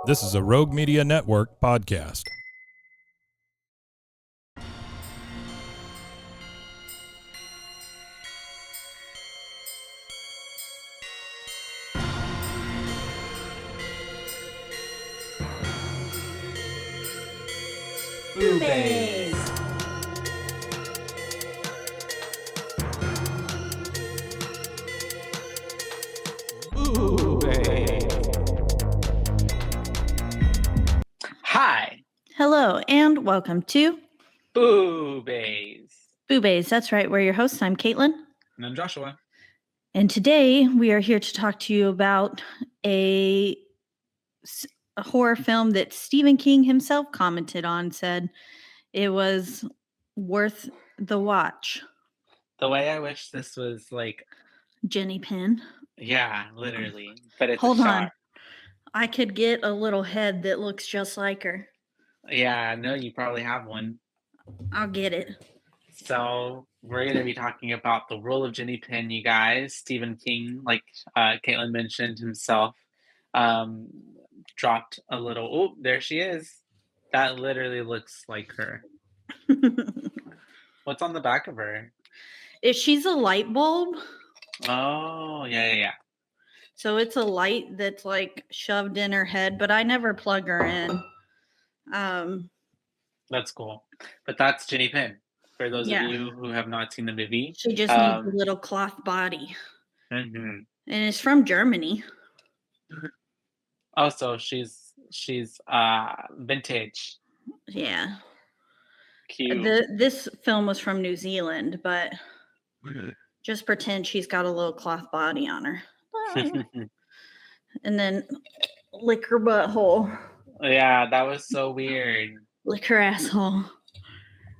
This is a Rogue Media Network podcast. BooBaes. Hi, Hello, and welcome to BooBaes. BooBaes. That's right, we're your hosts. I'm Caitlin. And I'm Joshua. And today we are here to talk to you about a horror film that Stephen King himself commented on, said it was worth the watch. The way I wish this was like, Jenny Pin. yeah, literally. But it's Hold a on. shot. I could get a little head that looks just like her. Yeah, no, you probably have one. I'll get it. So we're going to be talking about the role of Jenny Pin, you guys. Stephen King, like Caitlin mentioned himself, dropped a little. Oh, there she is. That literally looks like her. What's on the back of her? She's a light bulb. Oh, yeah. So it's a light that's like shoved in her head, but I never plug her in. That's cool. But that's Jenny Pin. For those Yeah. of you who have not seen the movie. She just needs a little cloth body. Mm-hmm. And it's from Germany. Oh, so she's vintage. Yeah. Cute. This film was from New Zealand, but just pretend she's got a little cloth body on her. And then lick her butthole. Yeah, that was so weird. Lick her asshole.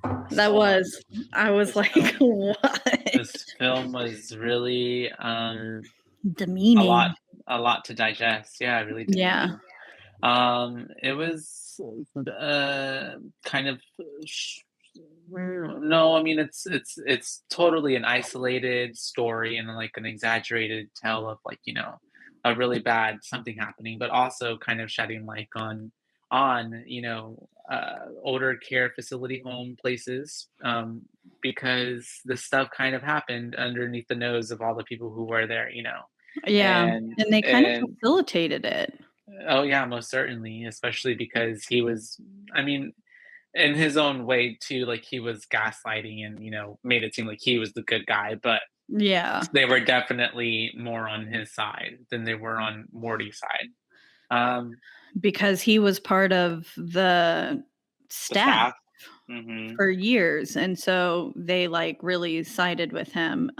I was like, what? This film was really demeaning. a lot to digest. Yeah, really demeaning. Yeah. It was kind of no, I mean it's totally an isolated story and like an exaggerated tale of like, a really bad something happening, but also kind of shedding light on older care facility home places, because this stuff kind of happened underneath the nose of all the people who were there. Yeah. And they kind of facilitated it. Oh yeah, most certainly, especially because he was, I mean, in his own way too, like he was gaslighting and, made it seem like he was the good guy, but Yeah. they were definitely more on his side than they were on Morty's side. Because he was part of the staff. Mm-hmm. For years, and so they like really sided with him.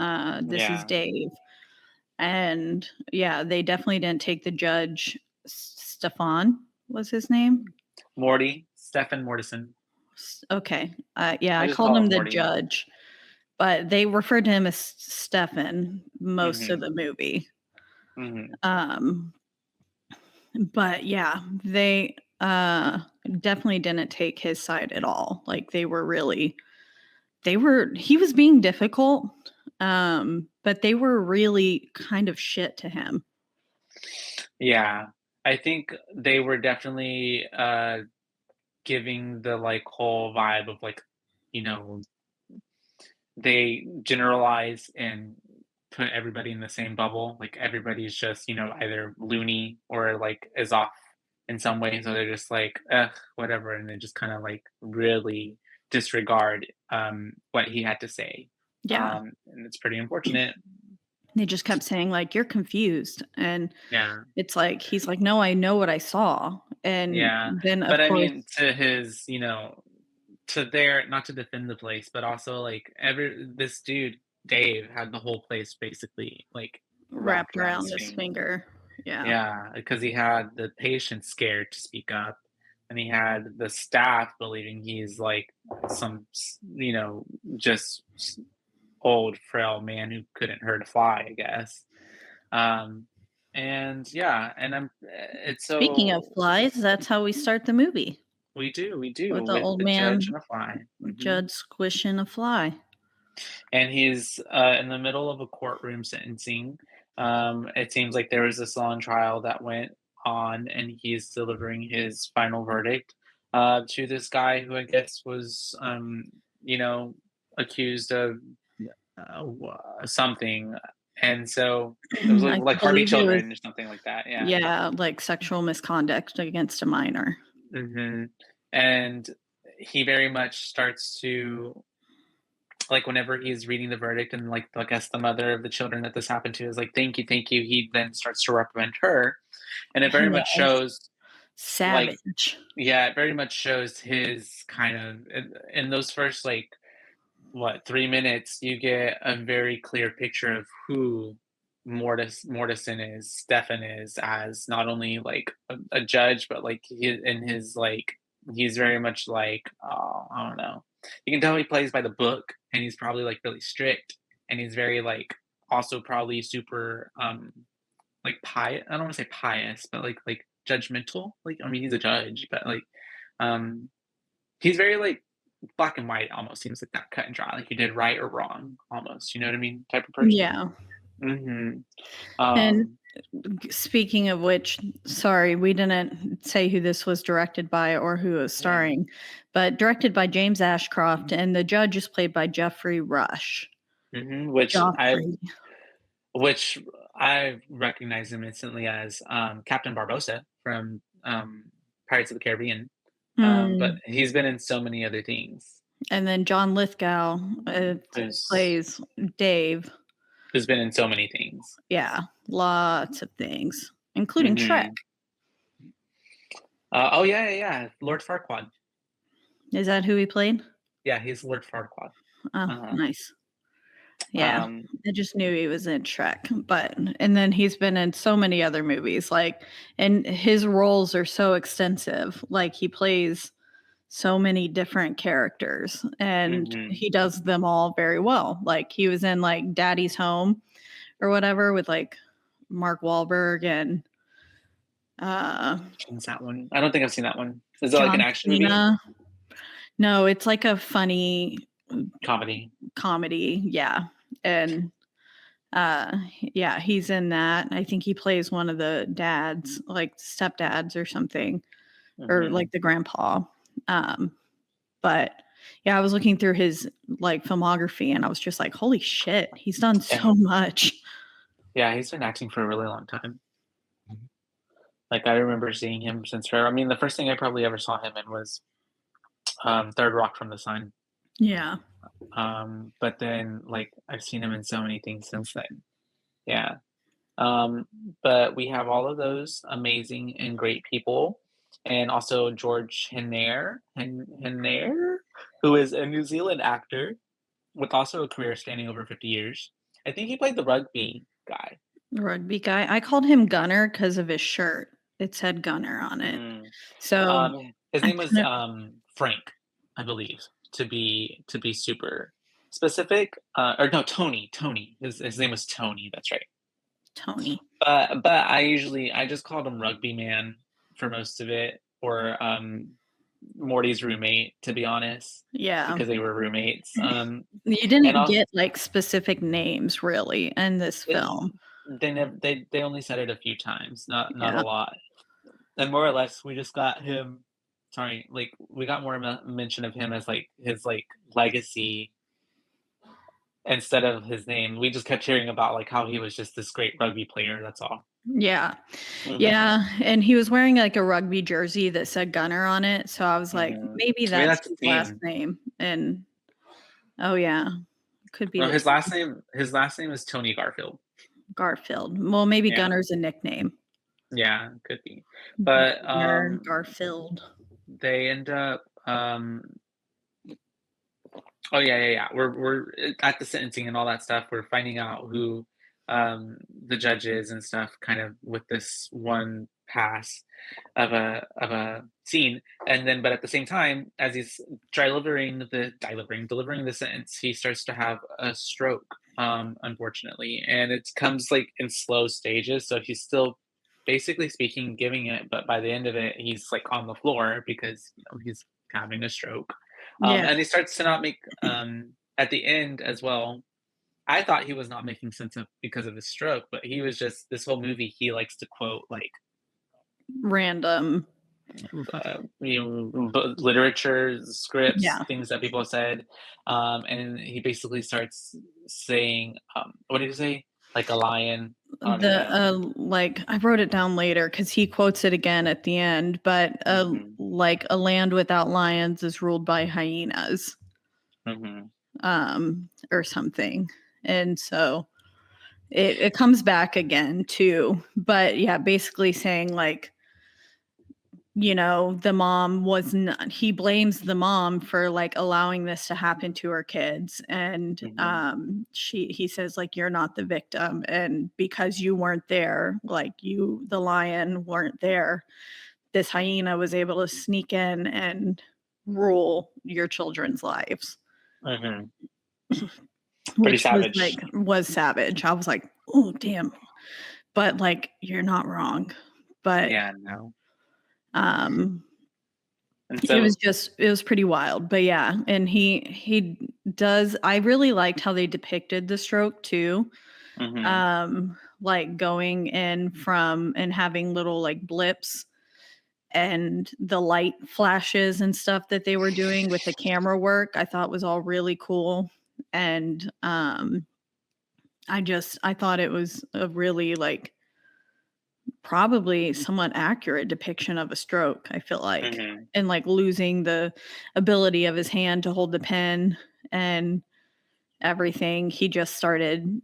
This is Dave, and yeah, they definitely didn't take the judge. Stefan was his name. Stefan Mortison. Okay, I called him the Morty. Judge, but they referred to him as Stefan most of the movie. Mm-hmm. But yeah, they definitely didn't take his side at all. Like he was being difficult, but they were really kind of shit to him. Yeah, I think they were definitely giving the like whole vibe of like, they generalize and put everybody in the same bubble. Like everybody's just, either loony or like is off in some way. So they're just like, whatever. And they just kind of like really disregard what he had to say. Yeah. And it's pretty unfortunate. They just kept saying like, you're confused. And yeah, it's like, he's like, no, I know what I saw. And then of course, I mean, to his, not to defend the place, but also like this dude, Dave, had the whole place basically like wrapped around his finger. Yeah. Yeah, because he had the patient scared to speak up, and he had the staff believing he's like some, just old frail man who couldn't hurt a fly, I guess. And yeah, and it's so. Speaking of flies, that's how we start the movie. We do with the old man, judge and a fly. Judge squishing a fly, and he's in the middle of a courtroom sentencing. It seems like there was this long trial that went on, and he's delivering his final verdict to this guy who I guess was, you know, accused of something, and so it was I like harming believe it was, children or something like that. Yeah. yeah, like sexual misconduct against a minor. And he very much starts to, like, whenever he's reading the verdict, and like I guess the mother of the children that this happened to is like, thank you, thank you. He then starts to reprimand her, and it very much Yes. shows, like, Savage. yeah, it very much shows his kind of in those first, like, what, 3 minutes, you get a very clear picture of who Mortison is, Stefan is, as not only like a judge, but like in his like he's very much like, I don't know. You can tell he plays by the book, and he's probably like really strict, and he's very like also probably super like pious. I don't want to say pious, but like judgmental. Like, I mean, he's a judge, but like um he's very like black and white, almost seems like that, cut and dry, like you did right or wrong, almost, you know what I mean, type of person. Yeah. Mhm. And Um, speaking of which, sorry, we didn't say who this was directed by or who it was yeah. starring, but directed by James Ashcroft, and the judge is played by Jeffrey Rush. Which Joffrey. I recognize him instantly as Captain Barbosa from Pirates of the Caribbean. But he's been in so many other things. And then John Lithgow Who's plays Dave. who's been in so many things. Yeah, lots of things, including Shrek. Oh yeah, Lord Farquaad. Is that who he played? Yeah, he's Lord Farquaad. Oh, nice. Yeah, Um, I just knew he was in Shrek, and then he's been in so many other movies, like, and his roles are so extensive. Like, he plays so many different characters, and he does them all very well. Like, he was in like Daddy's Home or whatever with like Mark Wahlberg and What's that one? I don't think I've seen that one. Is it like an John action movie? Cena. No, it's like a funny Comedy. Yeah. And yeah, he's in that. I think he plays one of the dads, like stepdads or something, or like the grandpa. But yeah, I was looking through his like filmography, and I was just like, holy shit, he's done so much. Yeah, he's been acting for a really long time. Like, I remember seeing him since forever. I mean, the first thing I probably ever saw him in was Third Rock from the Sun. Yeah. But then, like, I've seen him in so many things since then. Yeah. But we have all of those amazing and great people. And also George Henare, who is a New Zealand actor with also a career spanning over 50 years. I think he played the rugby guy. Rugby guy. I called him Gunner because of his shirt. It said Gunner on it. So his name was Frank, I believe, to be super specific. Or no, Tony. His name was Tony. That's right. Tony. But I just called him Rugby Man for most of it, or Morty's roommate, to be honest. Yeah, because they were roommates. You didn't get like specific names really in this film. They only said it a few times, not a lot, and more or less we just got him. Sorry, like we got more mention of him as like his like legacy instead of his name. We just kept hearing about like how he was just this great rugby player. That's all. Yeah. Yeah. And he was wearing like a rugby jersey that said Gunner on it. So I was like, maybe that's his last name. And oh yeah. Could be. No, his last name is Tony Garfield. Garfield. Well, maybe Gunner's a nickname. Yeah, could be. But Garfield. They end up oh yeah. We're at the sentencing and all that stuff. We're finding out who the judge is and stuff, kind of with this one pass of a scene, and then but at the same time, as he's delivering the sentence, he starts to have a stroke, unfortunately, and it comes like in slow stages. So he's still basically speaking, giving it, but by the end of it, he's like on the floor because he's having a stroke. And he starts to not make at the end as well. I thought he was not making sense of because of his stroke, but he was just, this whole movie he likes to quote like random. Literature, scripts, Yeah. things that people said, and he basically starts saying, what did he say? Like a lion. I don't even The know. like I wrote it down later because he quotes it again at the end, but Hmm. like a land without lions is ruled by hyenas, Hmm. or something. And so it comes back again too. But yeah, basically saying like, the mom was not, he blames the mom for like allowing this to happen to her kids. And Hmm. he says like, you're not the victim, and because you weren't there, like you, the lion, weren't there, this hyena was able to sneak in and rule your children's lives. Hmm. Pretty Which savage. was savage. I was like, oh damn. But like, you're not wrong. But Yeah, no. um And it so, was pretty wild. But yeah, and he does, I really liked how they depicted the stroke too. hmm Like going in from and having little like blips and the light flashes and stuff that they were doing with the camera work, I thought was all really cool. And I thought it was a really like probably somewhat accurate depiction of a stroke, I feel like. hmm And like losing the ability of his hand to hold the pen and everything. He just started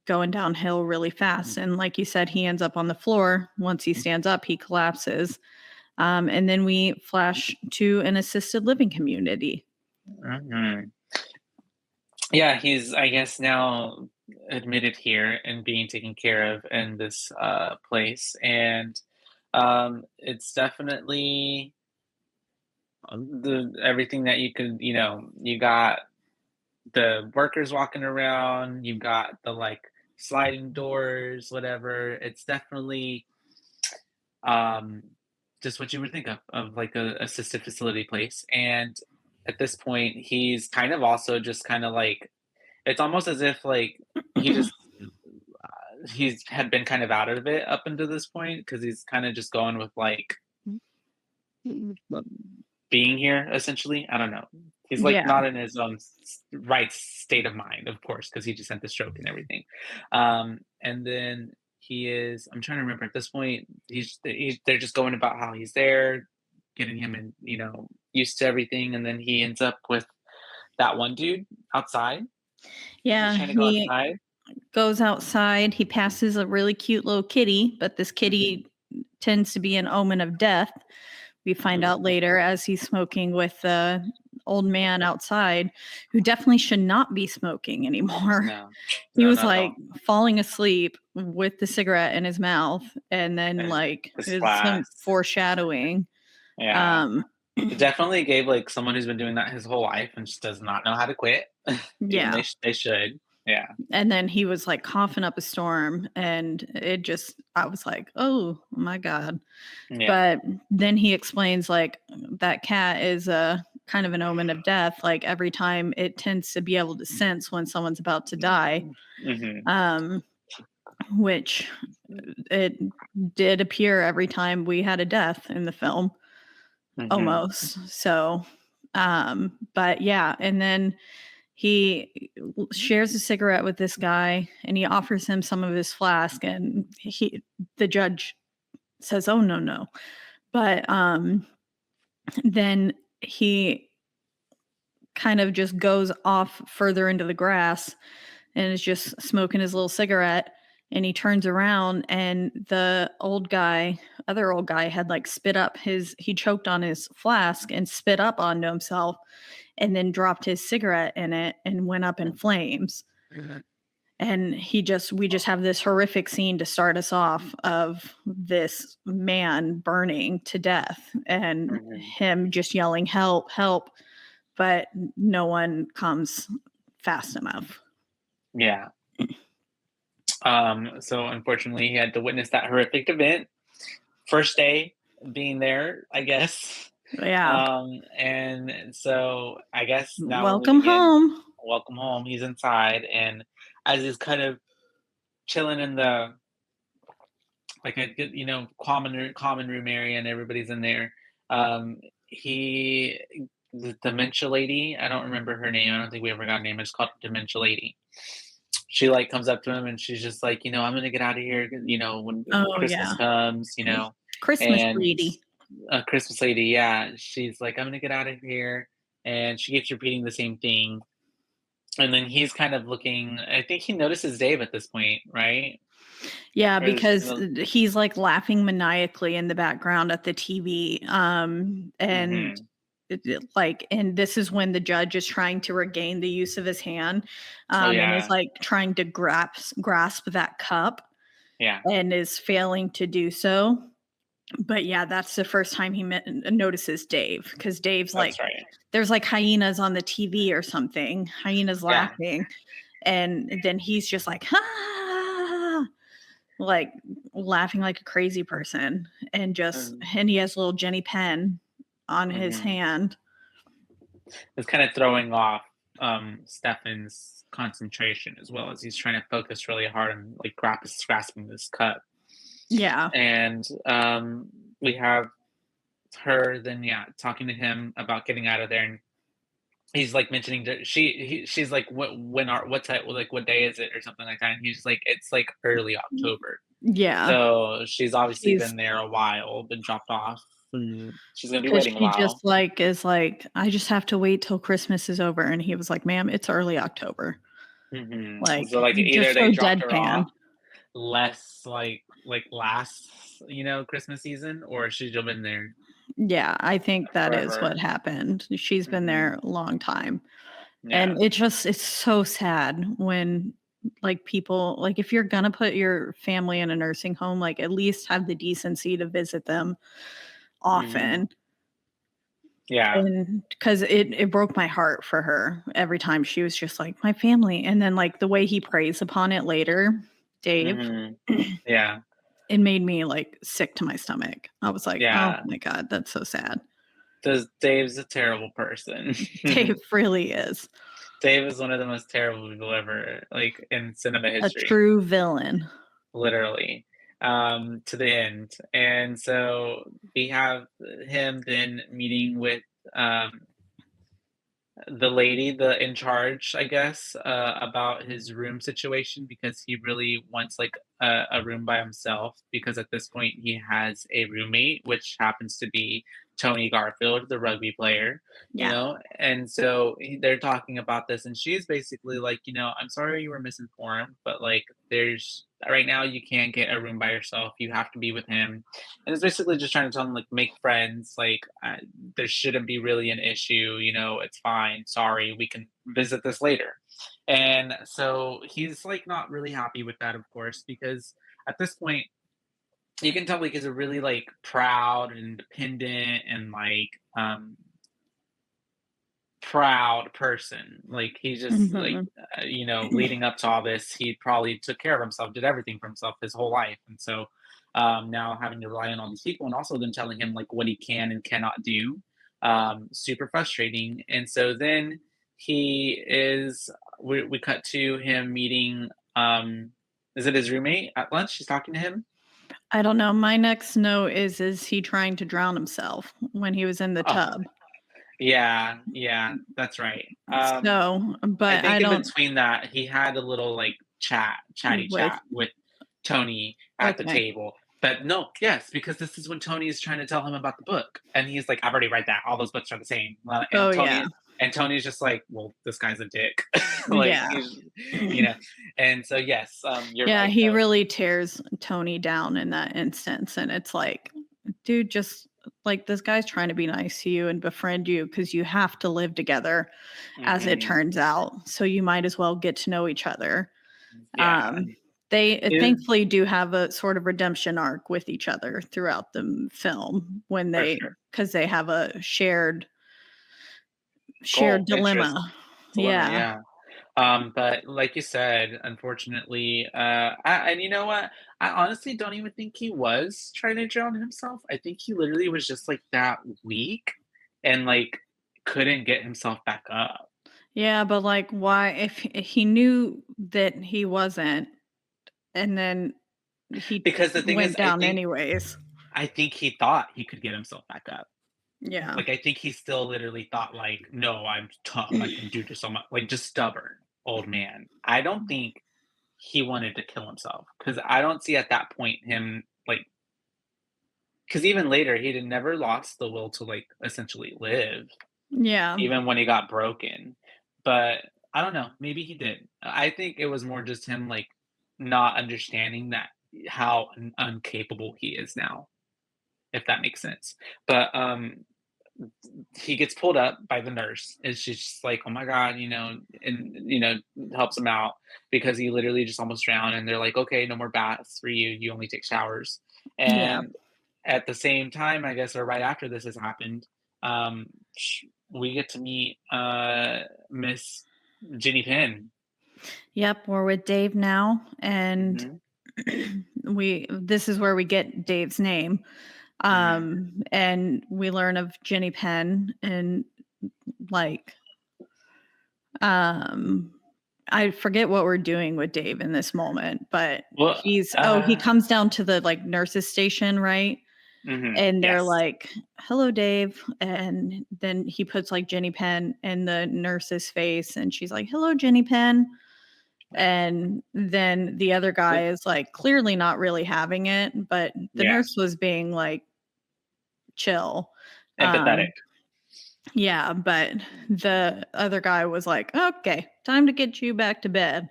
going downhill really fast. And like you said, he ends up on the floor. Once he stands up, he collapses. And then we flash to an assisted living community. hmm yeah, he's, I guess, now admitted here and being taken care of in this place, and it's definitely the everything that you could, you got the workers walking around, you've got the like sliding doors, whatever. It's definitely um just what you would think of like a assisted facility place. And at this point, he's kind of also just kind of like, it's almost as if like he just he's had been kind of out of it up until this point because he's kind of just going with like being here essentially. I don't know. He's like Yeah. not in his own right state of mind, of course, because he just had the stroke and everything. And then he is. I'm trying to remember at this point. They're just going about how he's there, getting him and used to everything, and then he ends up with that one dude outside. He's Yeah. trying to go He outside. goes outside. He passes a really cute little kitty, but this kitty tends to be an omen of death. We find out later as he's smoking with the old man outside, who definitely should not be smoking anymore. No, He no, was not at like all. falling asleep with the cigarette in his mouth, and then And like his it's some class. foreshadowing. Yeah. Um, It definitely gave, like, someone who's been doing that his whole life and just does not know how to quit, even yeah. they should. Yeah. And then he was like coughing up a storm, and I was like, oh my God. Yeah. But then he explains like that cat is a kind of an omen of death. Like every time it tends to be able to sense when someone's about to die, Mhm. um, which it did appear every time we had a death in the film, Mhm. almost. So, but yeah, and then he shares a cigarette with this guy, and he offers him some of his flask, and the judge says, "Oh no, no." But then he kind of just goes off further into the grass and is just smoking his little cigarette, and he turns around, and the other old guy had like he choked on his flask and spit up onto himself and then dropped his cigarette in it and went up in flames. Mhm. And we just have this horrific scene to start us off of this man burning to death and Mhm. him just yelling, help, help, but no one comes fast enough. Yeah. So unfortunately, he had to witness that horrific event. First day being there, I guess. Yeah. And so I guess now we're Welcome moving in. home. Welcome home. He's inside, and as he's kind of chilling in the like a good, common room area, and everybody's in there. He the dementia lady, I don't remember her name. I don't think we ever got a name. It's called dementia lady. She like comes up to him and she's just like, I'm gonna get out of here, when Oh Christmas yeah. comes, Christmas and lady. a Christmas lady, yeah. She's like, I'm gonna get out of here, and she keeps repeating the same thing. And then he's kind of looking. I think he notices Dave at this point, right? Yeah, Or is, because he's like laughing maniacally in the background at the TV. And mhm. like, and this is when the judge is trying to regain the use of his hand, Oh and is yeah, like trying to grasp that cup yeah, and is failing to do so. But yeah, that's the first time he notices Dave, because Dave's like, that's right. there's like hyenas on the TV or something, hyenas Yeah. laughing. And then he's just like, ah, like laughing like a crazy person. And Mhm. he has a little Jenny pen on his Mhm. hand. It's kind of throwing off Stefan's concentration as well as he's trying to focus really hard on like grasping this cup. Yeah. And we have her then, yeah, talking to him about getting out of there, and he's like mentioning that she's like, what type, like what day is it or something like that, and he's like, it's like early October. Yeah. So she's obviously She's been there a while, been dropped off. She's gonna be because waiting a she just while. like is like, I just have to wait till Christmas is over. And he was like, ma'am, it's early October. So Like, like either just they so dropped her deadpan. off less like last Christmas season, or she's still been there Yeah, I think that is what forever. happened. She's been Hmm. there a long time. Yeah. And it's so sad when like people, like if you're gonna put your family in a nursing home, like at least have the decency to visit them Hmm. often. Yeah. And because it broke my heart for her every time she was just like, my family. And then like the way he prays upon it later, Dave, Hmm. Yeah. it made me like sick to my stomach. I was like, oh Yeah. my God, that's so sad. Dave's a terrible person. Dave really is Dave is one of the most terrible people ever, like in cinema a history, true villain. literally, to the end. And so we have him then meeting with um, the lady, the in charge, I guess, about his room situation because he really wants like a room by himself because at this point he has a roommate, which happens to be Tony Garfield, the rugby player, Yeah. and so they're talking about this, and she's basically like, I'm sorry you were misinformed, but like, there's right now you can't get a room by yourself. You have to be with him, and it's basically just trying to tell him like make friends, like there shouldn't be really an issue, it's fine. Sorry, we can visit this later. And so he's like not really happy with that, of course, because at this point you can tell like he's a really like proud and independent and like proud person. Like he's just like Mhm. leading up to all this, he probably took care of himself, did everything for himself his whole life, and so now having to rely on all these people and also them telling him like what he can and cannot do, super frustrating. And so then we cut to him meeting. Is it his roommate at lunch? She's talking to him. I don't know. My next note is he trying to drown himself when he was in the Oh, tub? yeah, yeah, that's right. So, I but think I in don't between that, he had a little like chatty with chat with Tony at the okay. table. But no, yes, because this is when Tony is trying to tell him about the book, and he's like, "I've already read that. All those books are the same." Oh yeah. And Tony's just like, "Well, this guy's a dick." Like Yeah. he's, you know. And so yes, you're Yeah, right he though. really tears Tony down in that instance. And it's like, dude, just like this guy's trying to be nice to you and befriend you because you have to live together as it Hmm. turns out. So you might as well get to know each other. Yeah, They it, thankfully do have a sort of redemption arc with each other throughout the film when for sure. because they have a shared Goal, interest, dilemma. dilemma. Yeah. Yeah. But like you said, unfortunately, and you know what? I honestly don't even think he was trying to drown himself. I think he literally was just like that weak and like couldn't get himself back up. Yeah, but like why if he knew that he wasn't, and then he Because the thing is, went down anyways. I think he thought he could get himself back up. Yeah. Like, I think he still literally thought, like, "No, I'm tough, I can do this on my" like, just stubborn old man. I don't think he wanted to kill himself because I don't see at that point him, like, because even later, he had never lost the will to, like, essentially live, Yeah. even when he got broken. But I don't know, maybe he did. I think it was more just him, like, not understanding that how uncapable he is now, if that makes sense. But, he gets pulled up by the nurse, and she's just like, "Oh my god," and, helps him out because he literally just almost drowned, and they're like, "Okay, no more baths for you, you only take showers." Yeah. And at the same time, I guess, or right after this has happened, um, we get to meet, Miss Jenny Penn. Yep, we're with Dave now, and Mhm, this is where we get Dave's name. mhm. And we learn of Jenny Penn and like um I forget what we're doing with Dave in this moment, but Well, he comes down to the like nurses station, right? And they're yes. like, "Hello, Dave." And then he puts like Jenny Penn in the nurse's face and she's like, "Hello, Jenny Penn." And then the other guy is like clearly not really having it, but the Yeah, nurse was being like chill. empathetic. Um, yeah, but the other guy was like, "Okay, time to get you back to bed."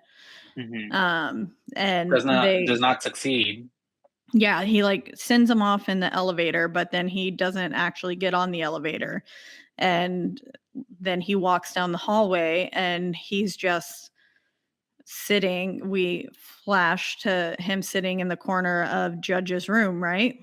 Mhm. And Does they not succeed. yeah, he like sends him off in the elevator, but then he doesn't actually get on the elevator. And then he walks down the hallway and he's just sitting. We flash to him sitting in the corner of Judge's room, right?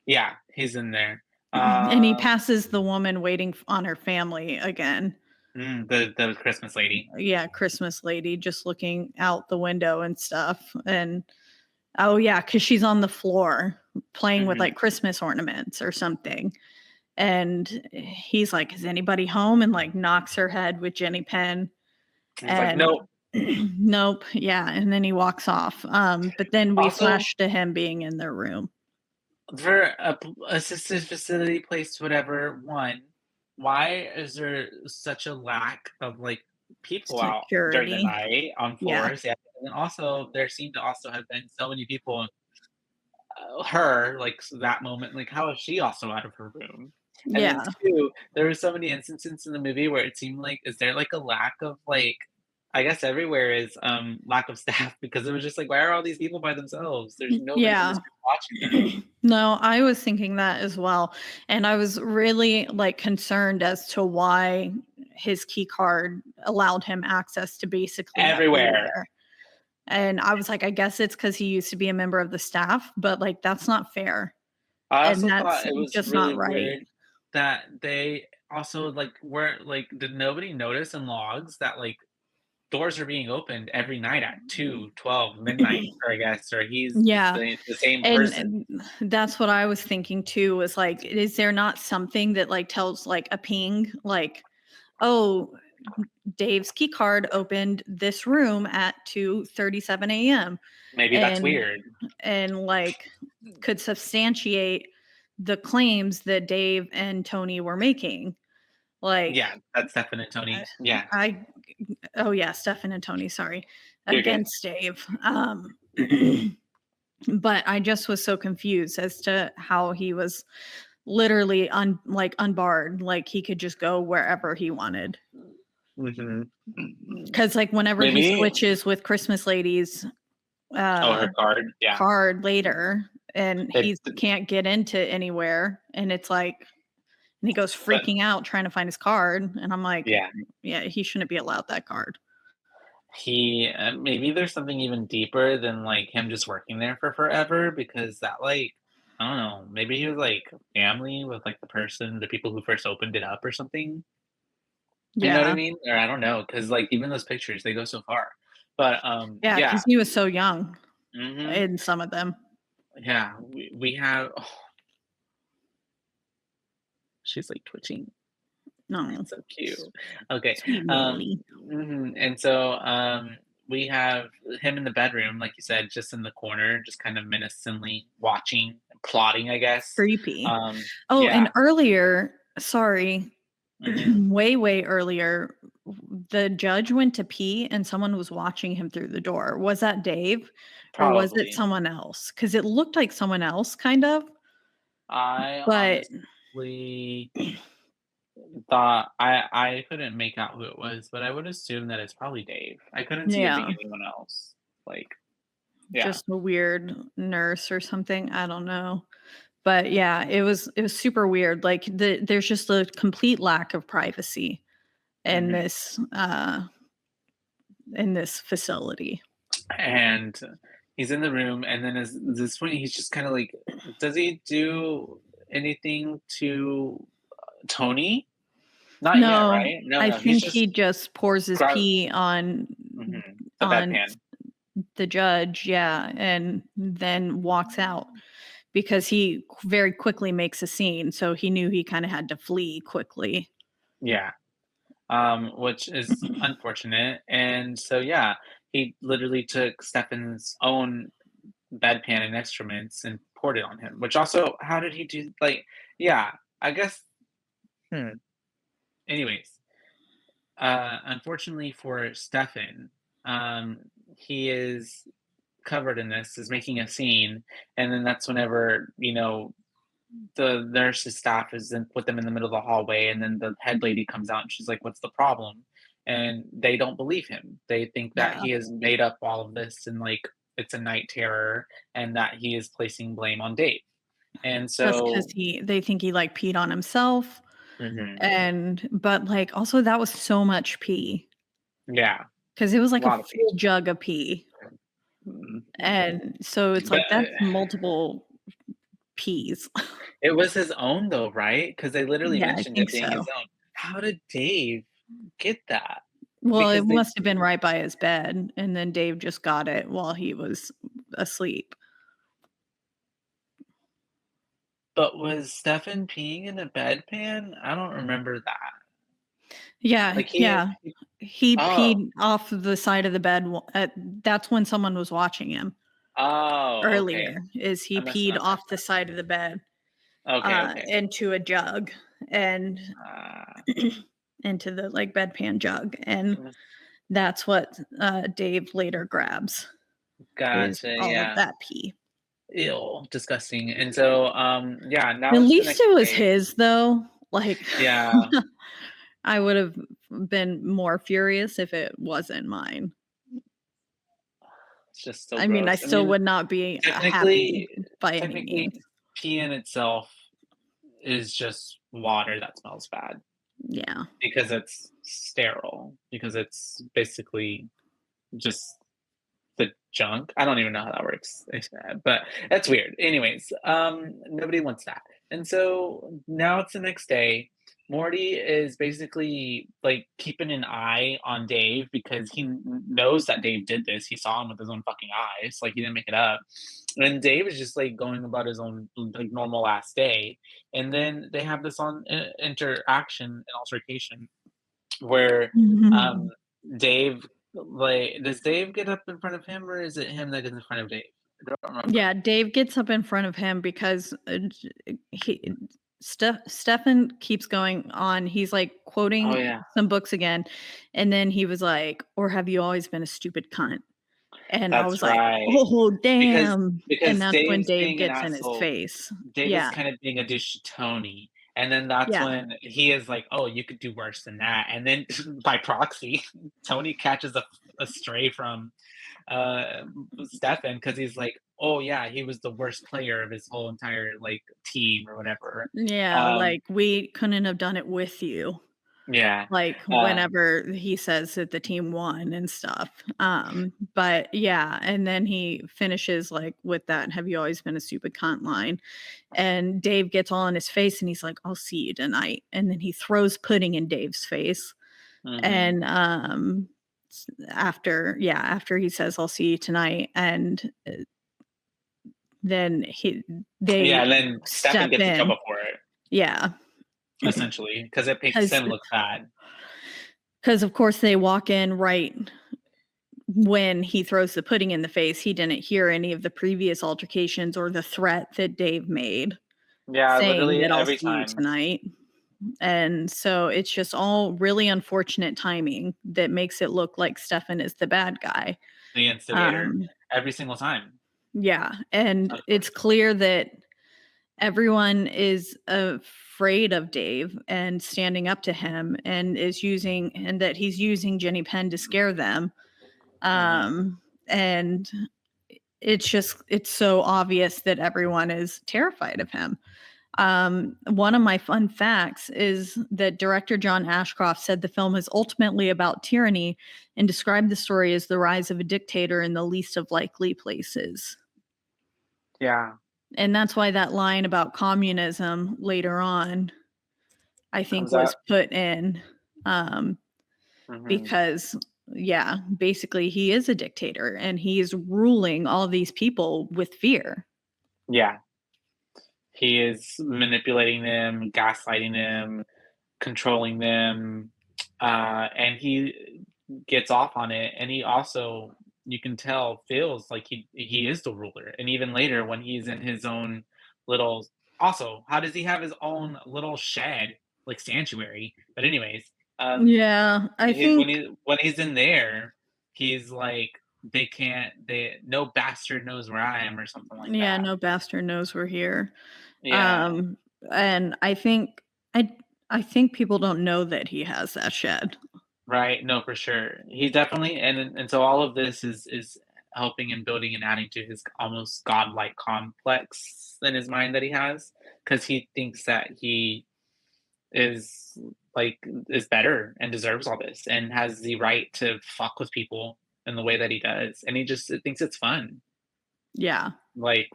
Yeah, he's in there. And he Uh, passes the woman waiting on her family again. the Christmas lady. Yeah, Christmas lady just looking out the window and stuff. And oh yeah, because she's on the floor playing with Mhm. like Christmas ornaments or something. And he's like, "Is anybody home?" And like knocks her head with Jenny Penn. He's like, And "Nope." nope, yeah. And then he walks off. But then we Also, flash to him being in their room. for a assisted facility place, whatever, why is there such a lack of, like, people out during the Security. night on Yeah. floors? Yeah, and then also, there seem to also have been so many people, her, like, that moment, like, how is she also out of her room? And then Yeah. 2, there were so many instances in the movie where it seemed like, is there, like, a lack of, like, I guess everywhere is, lack of staff because it was just like, why are all these people by themselves? There's nobody in this Yeah. room watching them. No, I was thinking that as well. And I was really like concerned as to why his key card allowed him access to basically Everywhere. everywhere. And I was like, I guess it's because he used to be a member of the staff, but like that's not fair. I And also that's thought it was just really not right. weird that they also, like, weren't like, did nobody notice in logs that, like, doors are being opened every night at 2, 12, midnight, or I guess, or he's Yeah. the same And person. that's what I was thinking too, was like, is there not something that like tells like a ping, like, oh, Dave's key card opened this room at 2:37 a.m. Maybe that's and weird. like could substantiate the claims that Dave and Tony were making. Like Yeah, that's definite I, Tony. Yeah, I oh yeah, Stefan and Tony, sorry, you're good. against Dave. But I just was so confused as to how he was literally unbarred, like he could just go wherever he wanted. Mhm. Because like whenever he Maybe. switches with Christmas Lady's Oh, uh her card, yeah. card later and It he can't get into anywhere and it's like and he goes but freaking out trying to find his card and I'm like, yeah. yeah, he shouldn't be allowed that card. Maybe there's something even deeper than, like, him just working there for forever because that, like, I don't know, maybe he was, like, family with, like, the people who first opened it up or something, you know what I Yeah. mean? Or I don't know, because like, even those pictures, they go so far. But, Yeah, yeah. because he was so young Mhm. in some of them. Yeah, we have she's, like, twitching. No. It's so cute. Okay, Sweet Nelly. and so, we have him in the bedroom, like you said, just in the corner, just kind of menacingly watching, plotting, I guess. Creepy. Oh, Yeah. and earlier, sorry, Mhm. way earlier, the judge went to pee and someone was watching him through the door. Was that Dave or was it Probably. someone else? Because it looked like someone else, kind of. I But honestly thought I couldn't make out who it was, but I would assume that it's probably Dave. I couldn't see it being yeah, anyone else. Like, yeah. just a weird nurse or something. I don't know. But yeah, it was super weird. Like there's just a complete lack of privacy in Mhm. this facility. And he's in the room, and then at this point, he's just kind of like, does he do anything to Tony? Not yet, No, right? No, I no, he's think he just just pours his grab pee on the on bedpan. the judge, yeah, and then walks out because he very quickly makes a scene, so he knew he kind of had to flee quickly. Yeah. Which is unfortunate. And so, yeah, he literally took Stefan's own bedpan and excrements and poured it on him. Which also, how did he do? Like, yeah, I guess. Hmm. Anyways, unfortunately for Stefan, um, he is covered in this, is making a scene, and then that's whenever the nurse's staff is then put them in the middle of the hallway, and then the head lady comes out and she's like, "What's the problem?" And they don't believe him. They think that Yeah, he has made up all of this and like it's a night terror, and that he is placing blame on Dave. And just because so, they think he like peed on himself, mhm, but like also that was so much pee yeah, because it was a like a lot of people. full jug of pee, Mhm. and so it's But like that's multiple peas. it was his own though, right? Because they literally Yeah, I mentioned think it being so. his own. How did Dave get that? Well, it Because they must have been right by his bed, and then Dave just got it while he was asleep. But was Stefan peeing in a bedpan? I don't remember that. Yeah, Like yeah. he He oh, peed off the side of the bed. That's when someone was watching him oh, okay. earlier. Is he I must peed not have off missed the that. side of the bed Okay, okay. into a jug and Ah, into the like bedpan jug, and I must that's what Dave later grabs is gotcha, all of yeah. that pee. Ew, disgusting. And so, yeah, At now it's the least next it was day. his though. Like Yeah, I would have been more furious if it wasn't mine. it's just so I mean, I gross. I still mean, would not be technically happy by any technically, means. pee in itself is just water that smells bad Yeah. because it's sterile, because it's basically just the junk. I don't even know how that works, but that's weird. Anyways, nobody wants that, and so now it's the next day. Morty is basically like keeping an eye on Dave because he knows that Dave did this. He saw him with his own fucking eyes, like he didn't make it up. And Dave is just like going about his own like normal ass day, and then they have this on interaction and altercation where um, Mhm. Dave, like, does Dave get up in front of him, or is it him that gets in front of Dave? I don't remember. Yeah, Dave gets up in front of him because he Stefan keeps going on. He's like Oh quoting yeah, some books again, and then he was like, "Or have you always been a stupid cunt?" And I that's was like, right. "Oh, Because damn!" And because that's when Dave's Dave being an gets in his asshole. face. Dave is Yeah, kind of being a douche to Tony, and then that's yeah, when he is like, "Oh, you could do worse than that." And then by proxy, Tony catches a stray from uh Stefan because he's like, "Oh yeah, he was the worst player of his whole entire like team or whatever." yeah. Um, Like we couldn't have done it with you. yeah. Like, Uh, whenever he says that the team won and stuff, but yeah, and then he finishes, like, with that, "Have you always been a stupid cunt?" line, and Dave gets all in his face, and he's like, "I'll see you tonight," and then he throws pudding in Dave's face, mhm. and, after he says, "I'll see you tonight," and, then Yeah, they and then Stefan step gets in in. trouble for it, Yeah, essentially, because it makes because him look bad. of course, they walk in right when he throws the pudding in the face, he didn't hear any of the previous altercations or the threat that Dave made, Yeah, saying literally that I'll every see you time. tonight. And so it's just all really unfortunate timing that makes it look like Stefan is the bad guy. The instigator. Um, Every single time. yeah, and it's clear that everyone is afraid of Dave and standing up to him and that he's using Jenny Penn to scare them. And it's so obvious that everyone is terrified of him. One of my fun facts is that director John Ashcroft said the film is ultimately about tyranny and described the story as the rise of a dictator in the least of likely places. Yeah. And that's why that line about communism later on, I think, Comes was out. put in because, yeah, basically he is a dictator and he's ruling all these people with fear. Yeah. He is manipulating them, gaslighting them, controlling them, and he gets off on it. And he also, you can tell, feels like he is the ruler. And even later, when he's in his own little, also, how does he have his own little shed, like sanctuary? But anyways, Yeah, I think. when he's in there, he's like, no bastard knows where I am, or something like Yeah, that. no bastard knows we're here. Yeah. And I think people don't know that he has that shed. Right, no, for sure. He definitely, and so all of this is helping and building and adding to his almost godlike complex in his mind that he has, because he thinks that he is like is better and deserves all this and has the right to fuck with people in the way that he does, and he just thinks it's fun, Yeah. like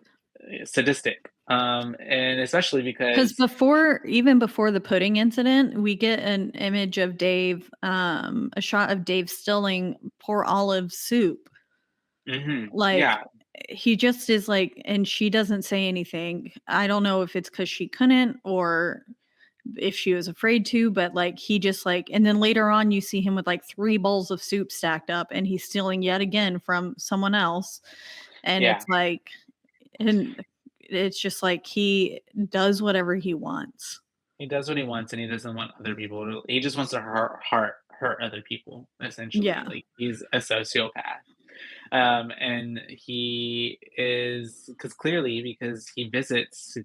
sadistic, and especially Because because even before the pudding incident, we get an image of Dave, a shot of Dave Stilling pour Olive soup. Like, yeah, he just is like, and she doesn't say anything. I don't know if it's because she couldn't or if she was afraid to, but like he just like, and then later on you see him with like 3 bowls of soup stacked up and he's stealing yet again from someone else. And yeah. it's like, and it's just like he does whatever he wants. He does what he wants, and he doesn't want other people to. He just wants to hurt other people. Essentially, Yeah. like he's a sociopath, and he is because he visits,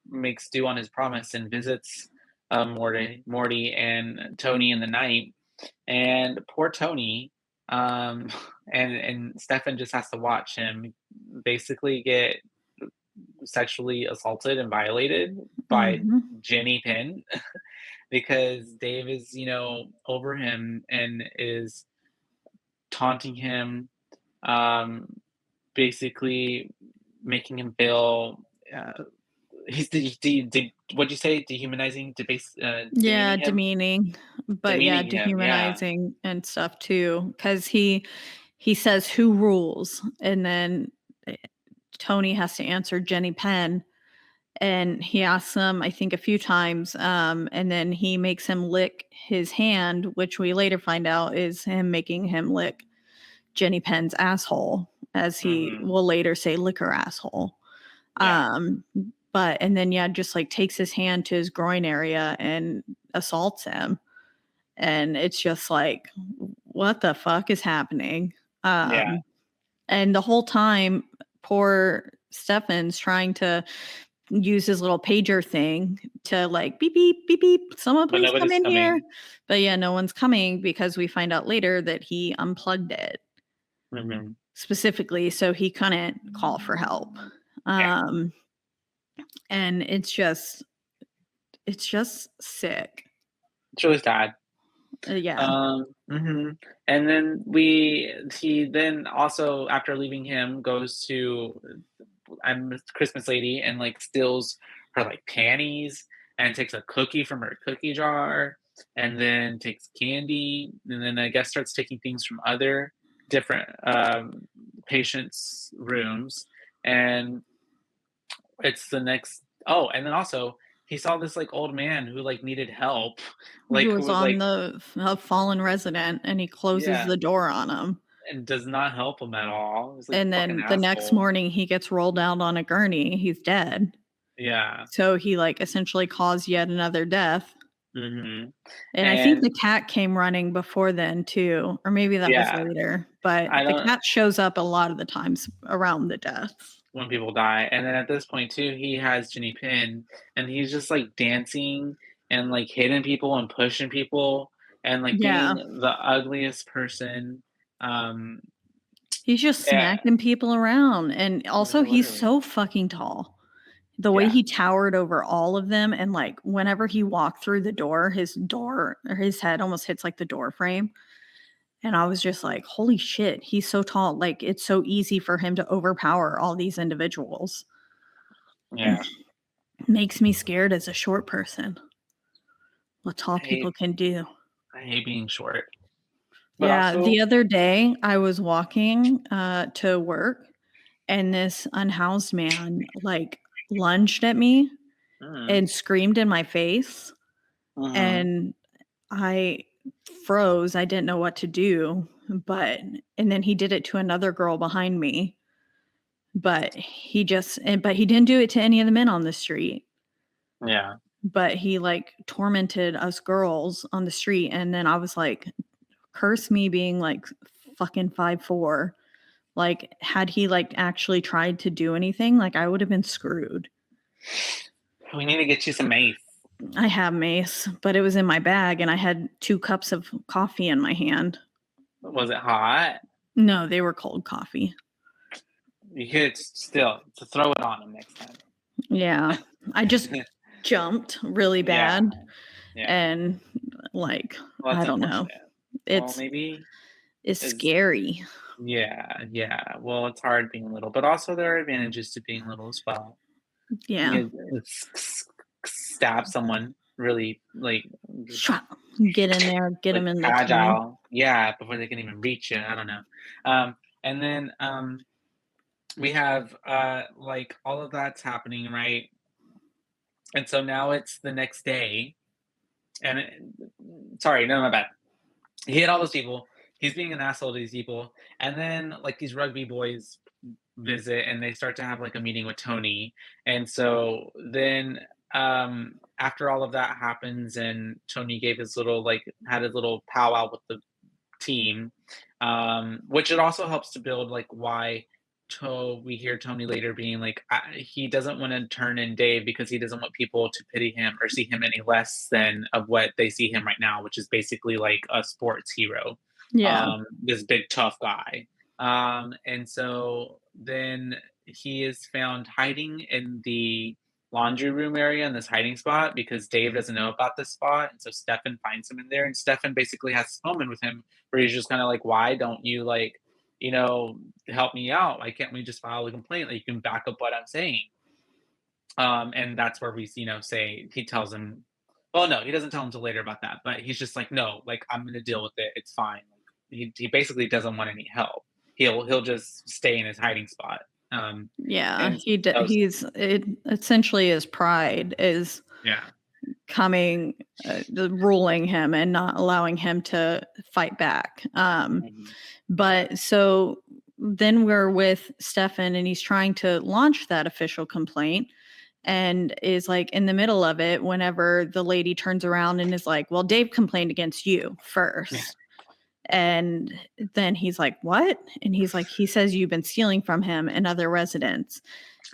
makes do on his promise, and visits Morty, and Tony in the night, and poor Tony, um, and Stefan just has to watch him basically get sexually assaulted and violated by Mhm. Jenny Penn because Dave is, over him and is taunting him, um, basically making him feel. He's what'd you say? Dehumanizing, Yeah, demeaning him, demeaning, but yeah, demeaning him. Yeah, dehumanizing and stuff too. Because he says, "Who rules?" And then eh, Tony has to answer Jenny Penn, and he asks him, I think, a few times, and then he makes him lick his hand, which we later find out is him making him lick Jenny Penn's asshole, as he hmm will later say, "Lick her asshole." yeah, Um, but and then yeah, just like takes his hand to his groin area and assaults him. And it's just like, what the fuck is happening? yeah. And the whole time, poor Stefan's trying to use his little pager thing to like beep beep beep beep, someone But please come nobody's in here. coming. But yeah, no one's coming because we find out later that he unplugged it hmm specifically so he couldn't call for help. Yeah, Um, and it's just sick. it's really sad. Yeah. And then he then also, after leaving him, goes to Christmas lady and like steals her like panties and takes a cookie from her cookie jar and then takes candy and then I guess starts taking things from other different patients' rooms, and it's the next. Oh, and then also he saw this like old man who like needed help, Who like who was was on like the fallen resident and he closes yeah, the door on him. and does not help him at all. He's like And a fucking then the next asshole. morning he gets rolled out on a gurney. He's dead. Yeah. So he like essentially caused yet another death. Hmm. And I think And the cat came running before then too, or maybe that was yeah, later. But I the don't cat shows up a lot of the times around the deaths. when people die. And then at this point too, he has Jenny Pin, and he's just like dancing and like hitting people and pushing people and like Yeah. being the ugliest person. Um, He's just yeah, smacking people around. And also he's literally. so fucking tall. The way Yeah, he towered over all of them, and like whenever he walked through the door or his head almost hits like the door frame. And I was just like, holy shit, he's so tall. Like it's so easy for him to overpower all these individuals. yeah. Makes me scared as a short person what tall I people hate can do. I hate being short, but Yeah, also, the other day I was walking to work and this unhoused man like lunged at me mm, and screamed in my face, hmm, and I froze. I didn't know what to do, but and then he did it to another girl behind me, but he didn't do it to any of the men on the street. yeah. But he like tormented us girls on the street, and then I was like, curse me being like fucking 5'4". Like had he like actually tried to do anything, like I would have been screwed. We need to get you some mace. I have mace, but it was in my bag and I had 2 cups of coffee in my hand. Was it hot? No, they were cold coffee. You could still to throw it on him next time. Yeah. I just jumped really Yeah, bad yeah. and like Well, I that's don't know. unfortunate. Well, It's maybe it's is scary. yeah, yeah. Well, it's hard being little, but also there are advantages to being little as well. Yeah. You can stab someone really Shwa. Get in there, get like them in the tummy. agile, yeah, before they can even reach you. I don't know. And then we have like all of that's happening, right? And so now it's the next day, and sorry, no, my bad. He hit all those people. He's being an asshole to these people, and then like these rugby boys visit, and they start to have like a meeting with Tony, and so then after all of that happens, and Tony gave his little like had his little powwow with the team, which it also helps to build like why we hear Tony later being like he doesn't want to turn in Dave because he doesn't want people to pity him or see him any less than of what they see him right now, which is basically like a sports hero, Yeah. this big tough guy. And so then he is found hiding in the laundry room area in this hiding spot because Dave doesn't know about this spot. And so Stefan finds him in there, and Stefan basically has this moment with him where he's just kind of like, why don't you like, help me out? Why can't we just file a complaint? Like you can back up what I'm saying. And that's where we, say he tells him, well, no, he doesn't tell him until later about that, but he's just like, no, like I'm gonna deal with it. It's fine. Like, he basically doesn't want any help. He'll just stay in his hiding spot. Yeah. And so, He's it essentially his pride is yeah, coming ruling him and not allowing him to fight back. mhm, But so then we're with Stefan and he's trying to launch that official complaint and is like in the middle of it whenever the lady turns around and is like, well, Dave complained against you yeah, first. And then he's like, what? And he's like, he says you've been stealing from him and other residents.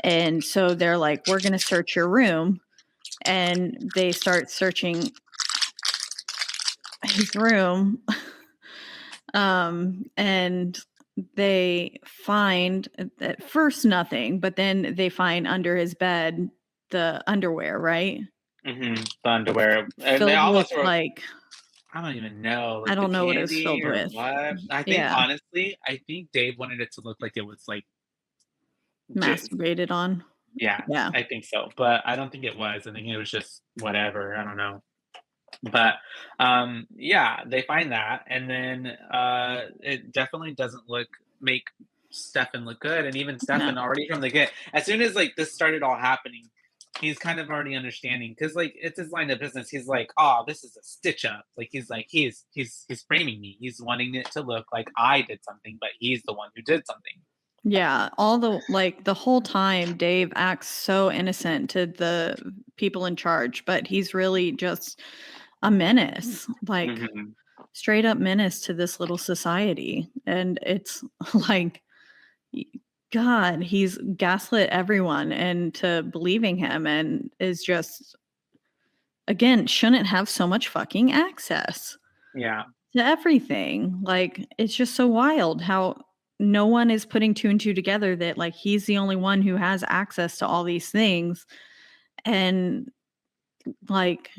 And so they're like, we're going to search your room. And they start searching his room. And they find at first nothing, but then they find under his bed the underwear, right? the underwear, and they Filled with almost were. like, I don't even know, I like the don't know what it was candy filled or with. what. I think Yeah, honestly, I think Dave wanted it to look like it was like jizz. masturbated on. Yeah, Yeah. I think so, but I don't think it was. I think it was just whatever. I don't know. But yeah, they find that, and then it definitely doesn't make Stefan look good, and even No. Stefan already from the get. As soon as like this started all happening, he's kind of already understanding because like it's his line of business. He's like, oh, this is a stitch up. Like he's framing me. He's wanting it to look like I did something, but he's the one who did something. Yeah, all the whole time Dave acts so innocent to the people in charge, but he's really just a menace, like Hmm. straight up menace to this little society. And it's like, God, he's gaslit everyone into believing him and is just, again, shouldn't have so much fucking access Yeah. to everything. Like, it's just so wild how no one is putting two and two together that like he's the only one who has access to all these things. And like,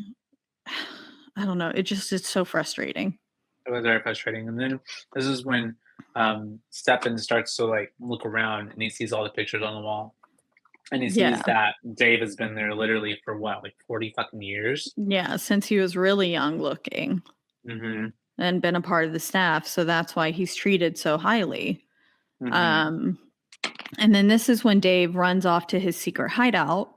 I don't know, it's so frustrating. It was very frustrating. And then this is when Stefan starts to like look around and he sees all the pictures on the wall. And he Yeah. sees that Dave has been there literally for what, like 40 fucking years? Yeah, since he was really young looking Hmm. and been a part of the staff, so that's why he's treated so highly. Hmm. Um and then this is when Dave runs off to his secret hideout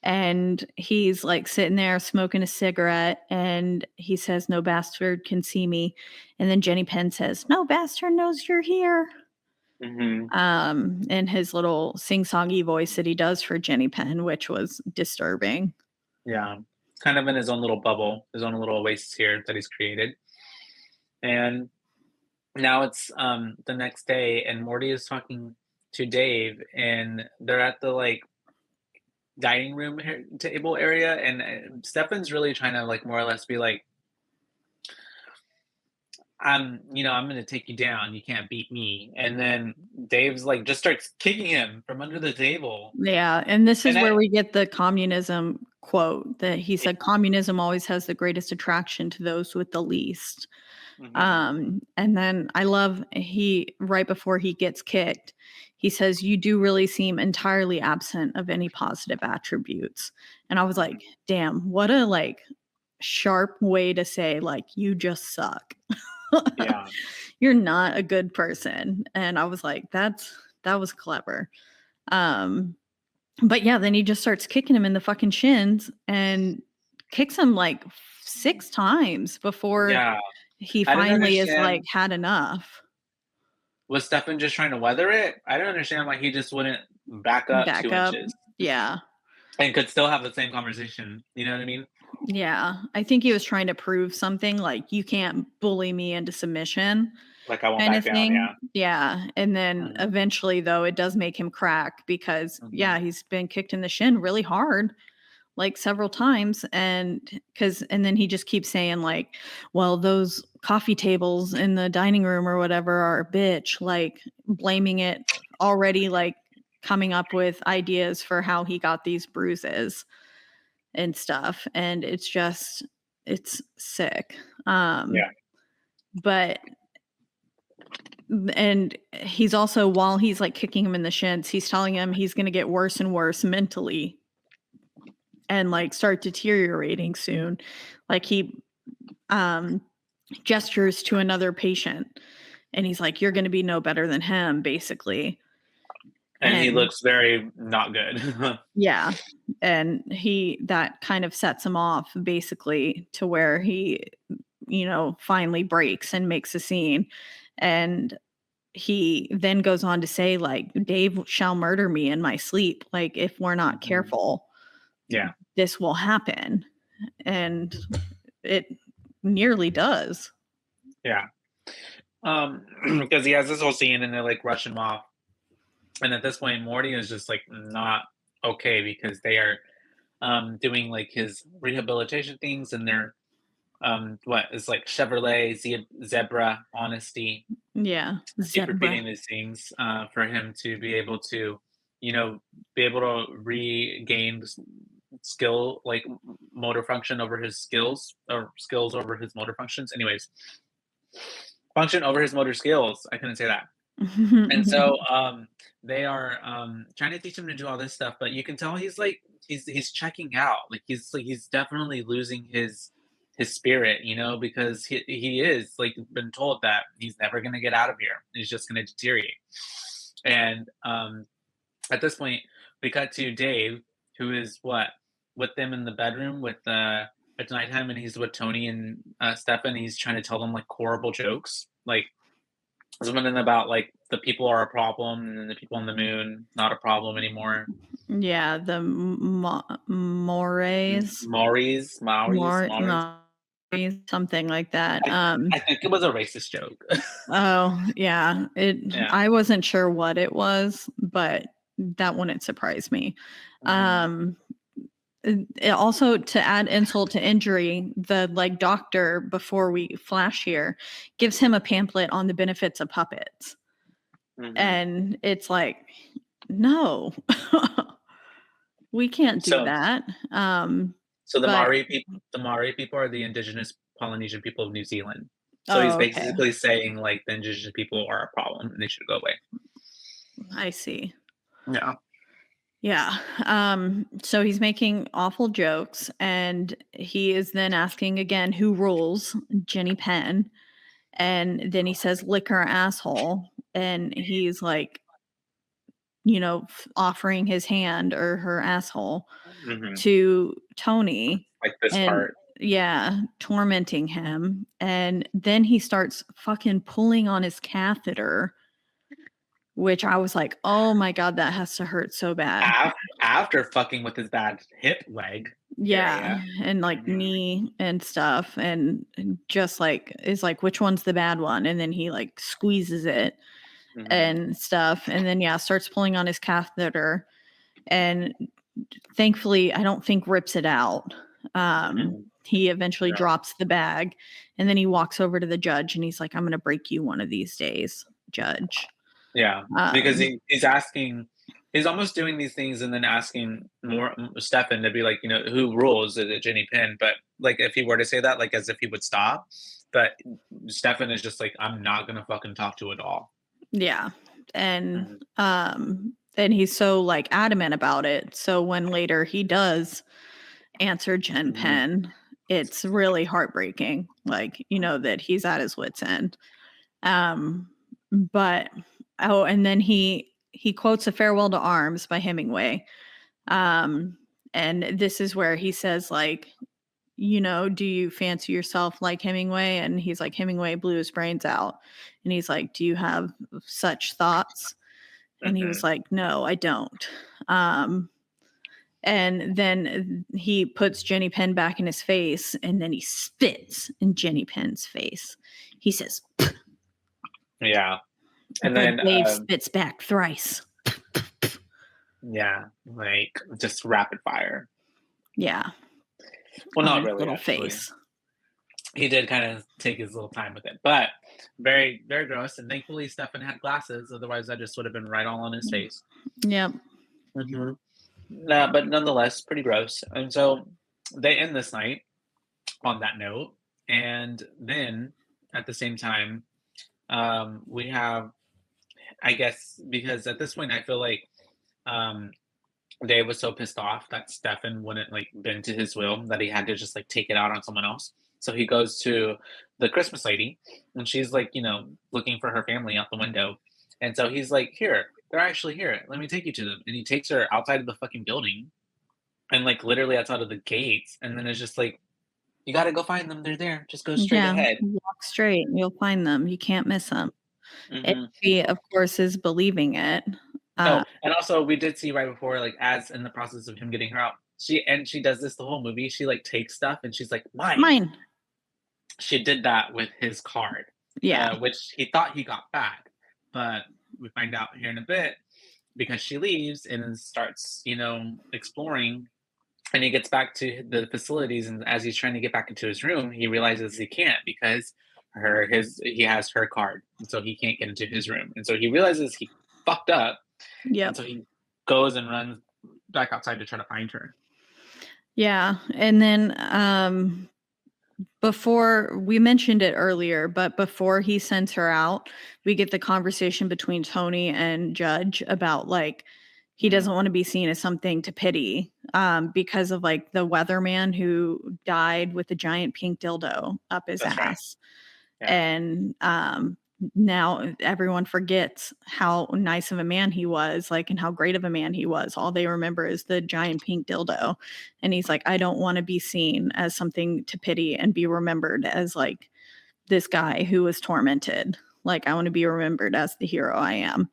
and he's like sitting there smoking a cigarette and he says no bastard can see me, and then Jenny Penn says no bastard knows you're here, Hmm. in his little sing-songy voice that he does for Jenny Penn, which was disturbing. Yeah. Kind of in his own little bubble, his own little oasis here that he's created. And now it's the next day and Morty is talking to Dave and they're at the like dining room table area and Stefan's really trying to like more or less be like, I'm gonna take you down. You can't beat me. And then Dave's like just starts kicking him from under the table. Yeah, and this is And where we get the communism quote that he said communism always has the greatest attraction to those with the least. Mhm. And then I love he right before he gets kicked, he says, "You do really seem entirely absent of any positive attributes." And I was Mhm. like, "Damn, what a like sharp way to say like you just suck. Yeah. You're not a good person." And I was like, that was clever. Um but yeah, then he just starts kicking him in the fucking shins and kicks him like 6 times before Yeah. he I didn't finally is like, understand. had enough. Was Stefan just trying to weather it? I don't understand why he just wouldn't back up Back 2 up. inches Yeah. and could still have the same conversation. You know what I mean? Yeah. I think he was trying to prove something like, "You can't bully me into submission," Like I won't kind back of down. thing. Yeah. Yeah. And then Mhm. eventually, though, it does make him crack because, Mhm. yeah, he's been kicked in the shin really hard, like several times. And then he just keeps saying, like, "Well, those coffee tables in the dining room or whatever are a bitch," like blaming it already, like coming up with ideas for how he got these bruises and stuff. And it's sick. Yeah. But and he's also, while he's like kicking him in the shins, he's telling him he's going to get worse and worse mentally and like start deteriorating soon. Like he um gestures to another patient and he's like, "You're going to be no better than him," basically. And he And looks very not good. yeah, and he that kind of sets him off basically to where he, finally breaks and makes a scene. And he then goes on to say, like, "Dave shall murder me in my sleep. Like, if we're not Mhm. careful, Yeah. this will happen." And it nearly does. Yeah. Because he has this whole scene and they like rush him off. And at this point, Morty is just like not okay because they are doing like his rehabilitation things and they're what is like Chevrolet, Zebra, Honesty. Yeah. I keep Zebra. repeating these things for him to be able to, you know, be able to regain skill like motor function over his skills or skills over his motor functions. Anyways, function over his motor skills. I couldn't say that. And so they are trying to teach him to do all this stuff, but you can tell he's like he's checking out. Like he's definitely losing his spirit, because he is like been told that he's never gonna get out of here. He's just gonna deteriorate. And at this point, we cut to Dave, who is what with them in the bedroom with at nighttime, and he's with Tony and Stefan. He's trying to tell them like horrible jokes, like something about like the people are a problem, and then the people on the moon not a problem anymore. Yeah, the Mores. Maurice, Something like that. I think it was a racist joke. Oh, yeah. Yeah. I wasn't sure what it was, but that wouldn't surprise me. Mhm. It also, to add insult to injury, the like doctor, before we flash here, gives him a pamphlet on the benefits of puppets. Mhm. And it's like, no. We can't do So that. So the But Maori people are the indigenous Polynesian people of New Zealand. So he's oh, okay. basically saying like the indigenous people are a problem and they should go away. I see. Yeah. Yeah. So he's making awful jokes, and he is then asking again who rules, Jenny Penn. And then he says, lick her asshole. And he's like, offering his hand or her asshole Mhm. to Tony. Like this And part. yeah, tormenting him. And then he starts fucking pulling on his catheter, which I was like, oh my God, that has to hurt so bad. After fucking with his bad hip leg Yeah, area. and like Mhm. knee and stuff, and just like is like, which one's the bad one? And then he like squeezes it Mhm. and stuff, and then starts pulling on his catheter, and thankfully I don't think rips it out. Mhm. He eventually No. drops the bag, and then he walks over to the judge and he's like, I'm gonna break you one of these days, judge. Yeah, because he's almost doing these things and then asking more Stefan to be like, who rules? Is it Jenny Pin? But like, if he were to say that, like, as if he would stop, but Stefan is just like, I'm not gonna fucking talk to it all. Yeah. And Mhm. and he's so like adamant about it. So when later he does answer Jen Mhm. Penn, it's really heartbreaking. Like, that he's at his wit's end. But and then he quotes A Farewell to Arms by Hemingway. And this is where he says, like, do you fancy yourself like Hemingway? And he's like, Hemingway blew his brains out. And he's like, do you have such thoughts? And he was Mhm. like, no, I don't. And then he puts Jenny Penn back in his face, and then he spits in Jenny Penn's face. He says, Yeah, and but then Dave spits back thrice. yeah, like just rapid fire. Yeah. Well, On not his really, little actually. face. He did kind of take his little time with it, but very, very gross. And thankfully, Stefan had glasses. Otherwise, that just would have been right all on his face. Yep. Mhm. Nah, but nonetheless, pretty gross. And so they end this night on that note. And then at the same time, we have, I guess, because at this point, I feel like um, Dave was so pissed off that Stefan wouldn't like bend to his will that he had to just like take it out on someone else. So he goes to the Christmas lady, and she's like, looking for her family out the window. And so he's like, "Here, they're actually here. Let me take you to them." And he takes her outside of the fucking building, and like literally outside of the gates. And then it's just like, "You got to go find them. They're there. Just go straight Yeah. ahead." Walk straight. You'll find them. You can't miss them. And Hmm. she, of course, is believing it. Oh, and also we did see right before, like as in the process of him getting her out, she does this the whole movie. She like takes stuff and she's like, "Mine." Mine. She did that with his card, Yeah. which he thought he got back, but we find out here in a bit because she leaves and then starts, exploring, and he gets back to the facilities, and as he's trying to get back into his room, he realizes he can't because he has her card, and so he can't get into his room, and so he realizes he fucked up, and Yep. so he goes and runs back outside to try to find her. Yeah. And then before, we mentioned it earlier, but before he sends her out, we get the conversation between Tony and Judge about like he doesn't want to be seen as something to pity because of like the weatherman who died with a giant pink dildo up his That's right. ass. Yeah. And now everyone forgets how nice of a man he was, like, and how great of a man he was. All they remember is the giant pink dildo. And he's like, I don't want to be seen as something to pity and be remembered as like this guy who was tormented. Like, I want to be remembered as the hero I am.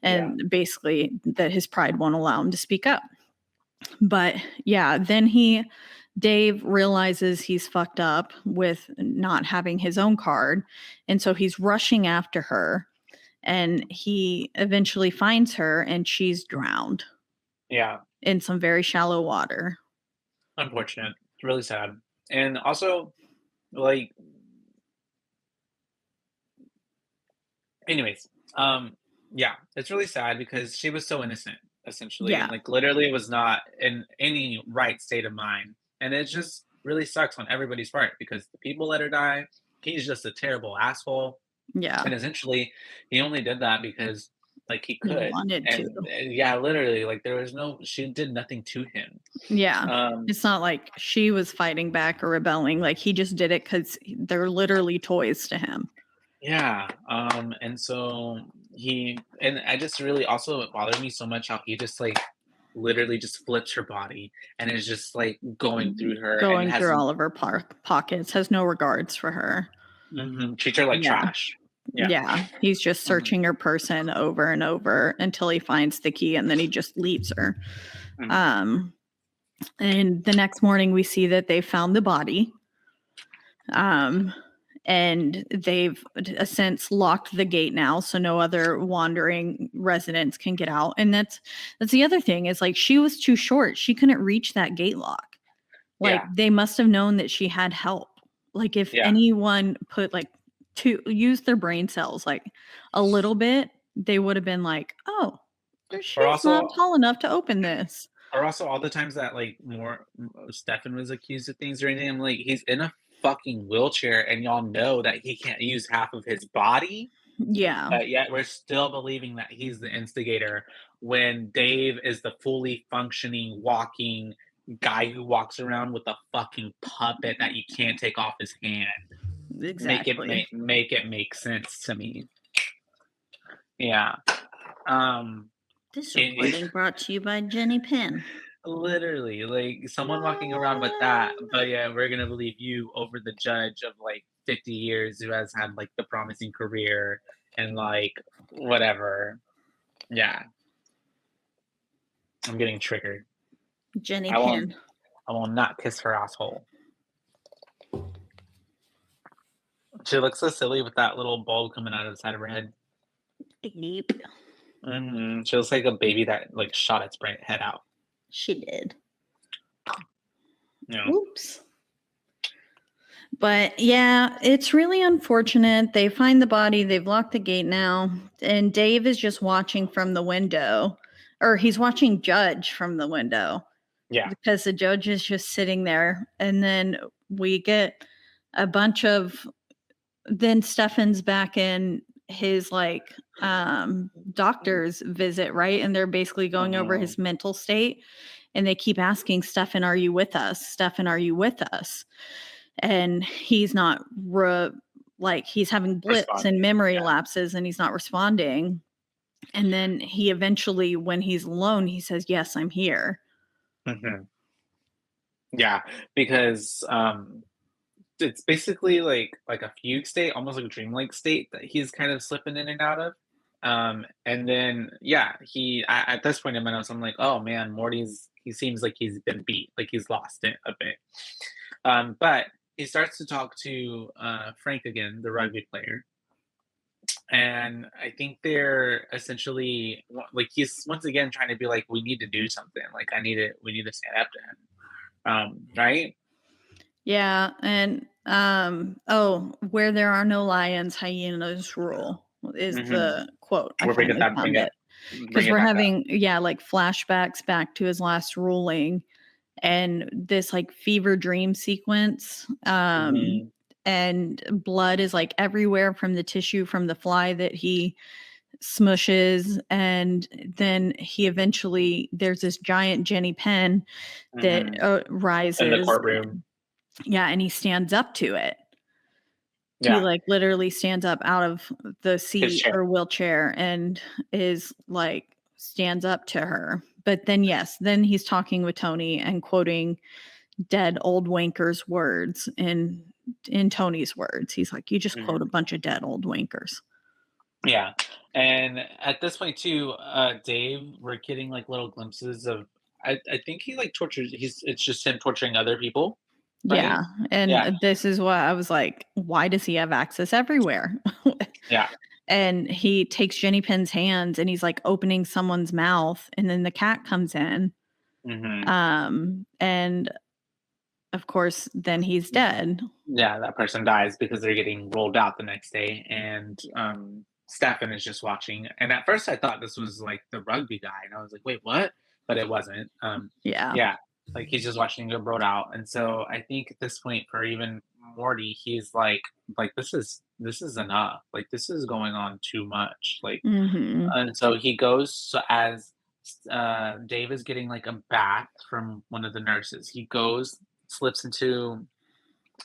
And basically that his pride won't allow him to speak up. But yeah, then Dave realizes he's fucked up with not having his own card. And so he's rushing after her, and he eventually finds her, and she's drowned. Yeah. In some very shallow water. Unfortunate. Really sad. And also, like, anyways, yeah, it's really sad because she was so innocent, essentially. Yeah. And, like, literally was not in any right state of mind. And it just really sucks on everybody's part because the people let her die. He's just a terrible asshole. Yeah. And essentially, he only did that because, like, he could. Wanted to. And yeah, literally, like, she did nothing to him. Yeah. It's not like she was fighting back or rebelling. Like, he just did it because they're literally toys to him. Yeah. And so and I just really also, it bothered me so much how he just, like, literally just flips her body and is just, like, going through her. Going through all of her pockets, has no regards for her. Treats her like trash. Yeah. He's just searching her person over and over until he finds the key, and then he just leaves her. And the next morning we see that they found the body. And they've since locked the gate now, so no other wandering residents can get out. And that's the other thing, is like, she was too short. She couldn't reach that gate lock. Like, they must have known that she had help. Like, if anyone put, like, to use their brain cells like a little bit, they would have been like, oh, she's not tall enough to open this. Or also all the times that, like, Stefan was accused of things or anything, I'm like, he's in a fucking wheelchair and y'all know that he can't use half of his body. Yeah. But yet we're still believing that he's the instigator when Dave is the fully functioning, walking guy who walks around with a fucking puppet that you can't take off his hand. Exactly. Make it make sense to me. Yeah. This recording brought to you by Jenny Penn. Literally, like, someone walking around with that, but yeah, we're gonna believe you over the judge of, like, 50 years who has had, like, the promising career and, like, whatever. Yeah. I'm getting triggered. Jenny Penn. I will not kiss her asshole. She looks so silly with that little bulb coming out of the side of her head. Deep. She looks like a baby that, like, shot its head out. She did. Yeah. Oops. But yeah, it's really unfortunate. They find the body. They've locked the gate now. And Dave is just watching from the window. Or he's watching Judge from the window. Yeah. Because the judge is just sitting there. And then we get a bunch of... Then Stefan's back in his, like, doctor's visit, right? And they're basically going over his mental state, and they keep asking Stefan, are you with us? Stefan, are you with us? And he's not like, he's having blips and memory lapses, and he's not responding. And then he eventually, when he's alone, he says, yes, I'm here. Yeah, because it's basically like a fugue state, almost like a dreamlike state that he's kind of slipping in and out of. And then, yeah, at this point in my notes, I'm like, oh man, he seems like he's been beat, like he's lost it a bit. But he starts to talk to Frank again, the rugby player. And I think they're essentially, like, he's once again trying to be like, we need to do something. Like, we need to stand up to him. Right? Yeah. And, where there are no lions, hyenas rule is the quote. Because we're having, like, flashbacks back to his last ruling and this, like, fever dream sequence. And blood is, like, everywhere from the tissue from the fly that he smushes. And then he eventually, there's this giant Jenny Penn that rises in the courtroom. Yeah, and he stands up to it. He like literally stands up out of the seat chair. or wheelchair and is like stands up to her. But then then he's talking with Tony and quoting dead old wankers words in Tony's words. He's like, you just quote a bunch of dead old wankers. Yeah. And at this point too, Dave, we're getting like little glimpses of I think he like tortures it's just him torturing other people. Right? Yeah. And Yeah. this is what I was like, why does he have access everywhere? Yeah. And he takes Jenny Pinn's hands and he's like opening someone's mouth, and then the cat comes in. And of course, then he's dead. Yeah, that person dies because they're getting rolled out the next day, and Stefan is just watching. And at first, I thought this was like the rugby guy, and I was like, "Wait, what?" But it wasn't. Yeah, like he's just watching him get rolled out. And so I think at this point, for even Morty, he's like this is enough. Like this is going on too much. Like, and so he goes as Dave is getting like a bath from one of the nurses. He goes, slips into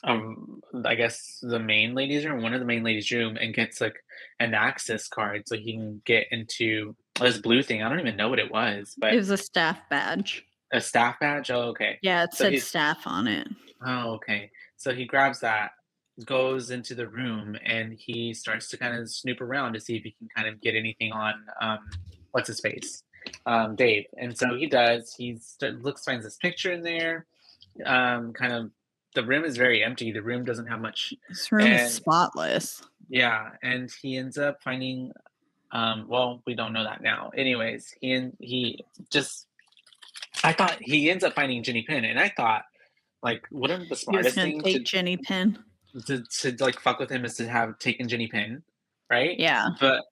I guess the main ladies' room, one of the main ladies' room, and gets like an access card so he can get into this blue thing. I don't even know what it was, but it was a staff badge. A staff badge? Oh, okay. Yeah, it said staff on it. Oh, okay. So he grabs that, goes into the room, and he starts to kind of snoop around to see if he can kind of get anything on what's his face? Dave. And so he does. He finds this picture in there. Kind of the room is very empty. The room doesn't have much. This room is spotless. Yeah, and he ends up finding well, we don't know that now. Anyways, I thought he ends up finding Jenny Pin, and I thought, like, wouldn't the smartest thing to Jenny Pin to like fuck with him is to have taken Jenny Pin, right? Yeah. But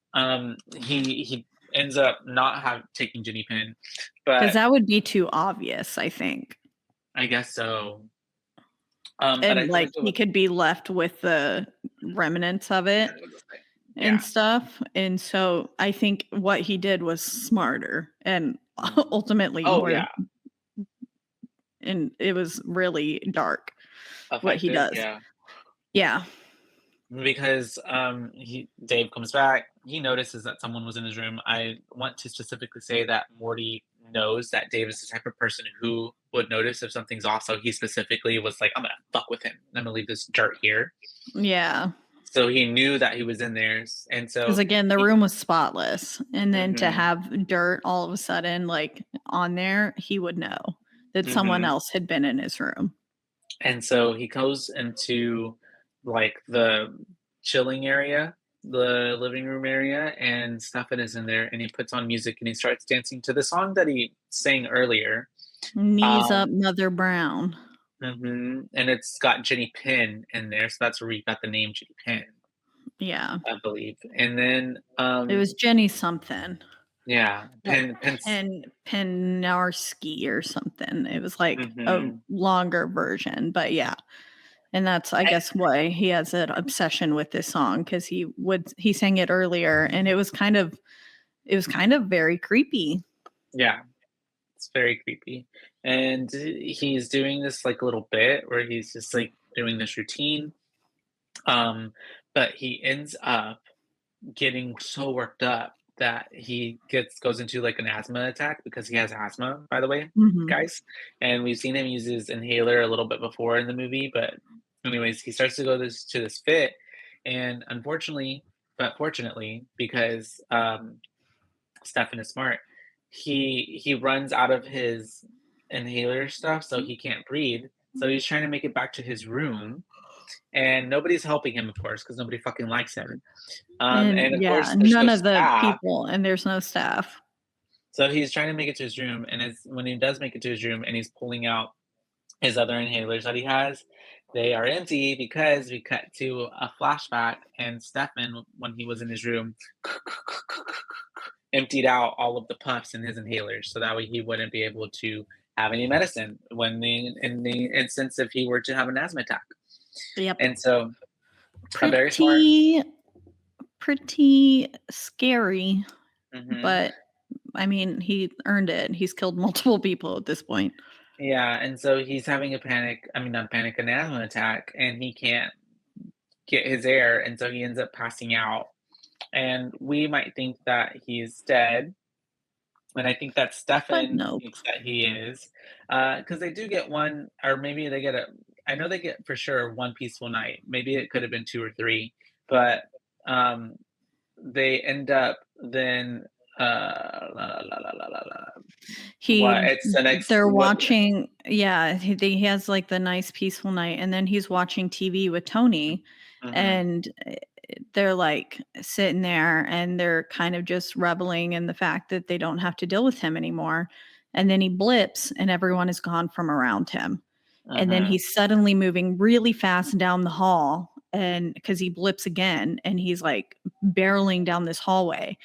he ends up not taking Jenny Pin, but because that would be too obvious, I think. I guess so. And like he could be left with the remnants of it and stuff. And so I think what he did was smarter and ultimately more. Yeah. And it was really dark what he does. Yeah. Because Dave comes back, he notices that someone was in his room. I want to specifically say that Morty knows that Dave is the type of person who would notice if something's off. So he specifically was like, I'm gonna fuck with him. I'm gonna leave this dirt here. Yeah. So he knew that he was in there. And so because again, the room was spotless. And then to have dirt all of a sudden like on there, he would know that someone else had been in his room. And so he goes into like the chilling area, the living room area, and Stefan is in there, and he puts on music and he starts dancing to the song that he sang earlier. Knees Up, Mother Brown. And it's got Jenny Pin in there, so that's where we got the name Jenny Pin. Yeah, I believe. And then it was Jenny something. Yeah, Penarski or something. It was like a longer version, but yeah. And that's, I guess, why he has an obsession with this song, because he sang it earlier, and it was kind of very creepy. Yeah, it's very creepy. And he's doing this like little bit where he's just like doing this routine. But he ends up getting so worked up that he goes into like an asthma attack, because he has asthma, by the way, guys. And we've seen him use his inhaler a little bit before in the movie, but anyways, he starts to go to this fit, and fortunately, because Stefan is smart, he runs out of his inhaler stuff, so he can't breathe. So he's trying to make it back to his room, and nobody's helping him, of course, because nobody fucking likes him. And of course, none of the people, and there's no staff. So he's trying to make it to his room, and when he does make it to his room, and he's pulling out his other inhalers that he has, they are empty, because we cut to a flashback, and Stefan, when he was in his room, emptied out all of the puffs in his inhalers, so that way he wouldn't be able to have any medicine in the instance if he were to have an asthma attack. Yep. And so pretty scary, but I mean, he earned it. He's killed multiple people at this point. Yeah, and so he's having an asthma attack, and he can't get his air, and so he ends up passing out. And we might think that he's dead, and I think that But Stefan nope. thinks that he is, because they do get one, or maybe they get a. I know they get for sure one peaceful night. Maybe it could have been two or three, but um, they end up then. La, la, la, la, la, la, la. What? He It's the next. they're What? watching, yeah, he has like the nice peaceful night, and then he's watching TV with Tony, Mhm, and they're like sitting there and they're kind of just reveling in the fact that they don't have to deal with him anymore. And then he blips and everyone is gone from around him. And then mhm, he's suddenly moving really fast down the hall, and because he blips again and he's like barreling down this hallway,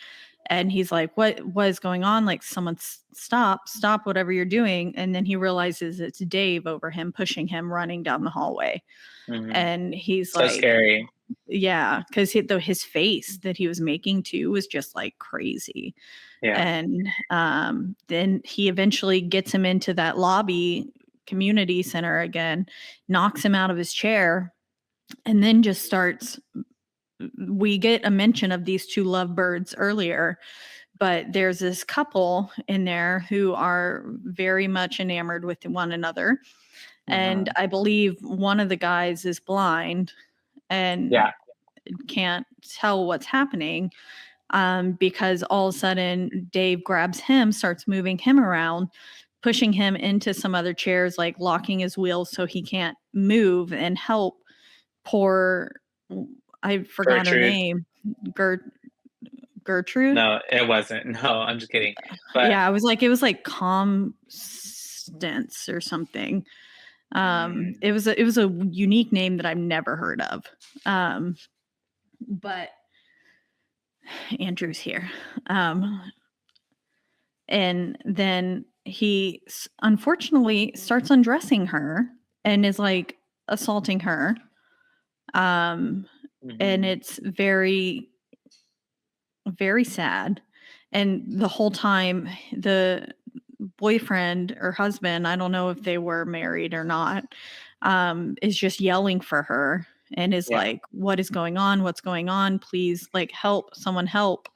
and he's like, what is going on? Like, someone stop whatever you're doing. And then he realizes it's Dave over him, pushing him, running down the hallway. mhm. And he's So like, scary. yeah, because his face that he was making too was just like crazy. Yeah. And then he eventually gets him into that lobby community center again, knocks him out of his chair, and then just starts. We get a mention of these two lovebirds earlier, but there's this couple in there who are very much enamored with one another. And Mhm. I believe one of the guys is blind and Yeah. can't tell what's happening, because all of a sudden Dave grabs him, starts moving him around, pushing him into some other chairs, like locking his wheels so he can't move, and help poor, I forgot her Gertrude. name, Gertrude. No, it wasn't. No, I'm just kidding. But Yeah, it was like Constance or something. mm, It was a unique name that I've never heard of. But Andrew's here. And then he unfortunately starts undressing her and is like assaulting her. And mhm, it's very, very sad. And the whole time, the boyfriend or husband, I don't know if they were married or not, is just yelling for her and is yeah. like, what is going on? What's going on? Please, like, help, someone help.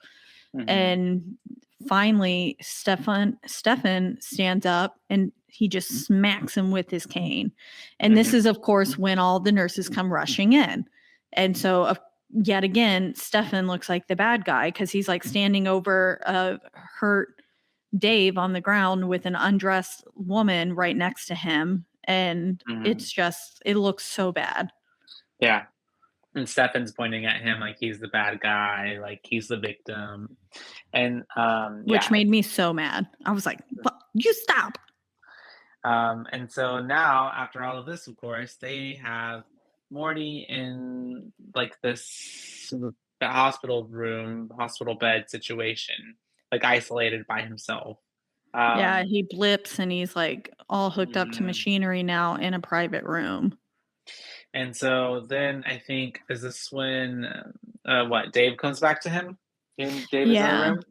Mhm, And finally, Stefan stands up and he just smacks him with his cane. And this mhm, is, of course, when all the nurses come rushing in. And so, yet again, Stefan looks like the bad guy because he's like standing over a hurt Dave on the ground with an undressed woman right next to him. And mhm. it's just, it looks so bad, Yeah, and Stefan's pointing at him like he's the bad guy, like he's the victim, and, which yeah, made me so mad. I was like, you stop. and so now after all of this, of course, they have Morty in, like, this the hospital bed situation, like, isolated by himself. Yeah, Um he blips and he's like all hooked up to Mhm. machinery now in a private room. And so then I think is this when, what, Dave comes back to him? And Dave is in the Yeah. room?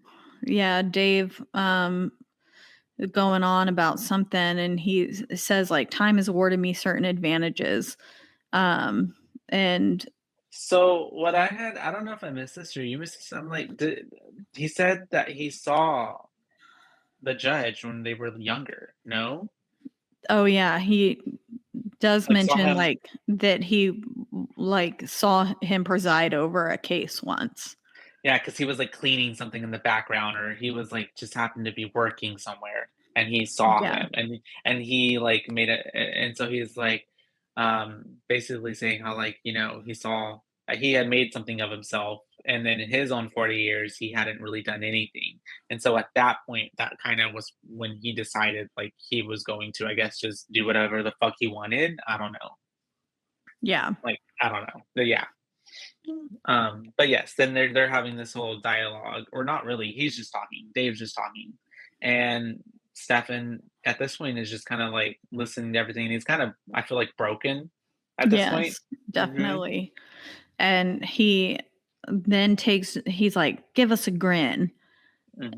Yeah, Dave going on about something, and he says like, time has awarded me certain advantages. Um and So what I don't know if I missed this or you missed this. I'm like, he said that he saw the judge when they were younger. No? oh yeah, he does Like saw mention him. like that he like saw him preside over a case once. Yeah, because he was like cleaning something in the background, or he was like just happened to be working somewhere, and he saw Yeah. him, and he like made it, and so he's like, basically saying how like he saw he had made something of himself, and then in his own 40 years he hadn't really done anything, and so at that point that kind of was when he decided like he was going to I guess just do whatever the fuck he wanted. I don't know, Yeah. like I don't know, but yeah. But yes, then they're having this whole dialogue, or not really. He's just talking. Dave's just talking, and Stefan at this point is just kind of like listening to everything. And he's kind of, I feel like, broken at this point. Yes, Hmm. definitely. And he then he's like, give us a grin.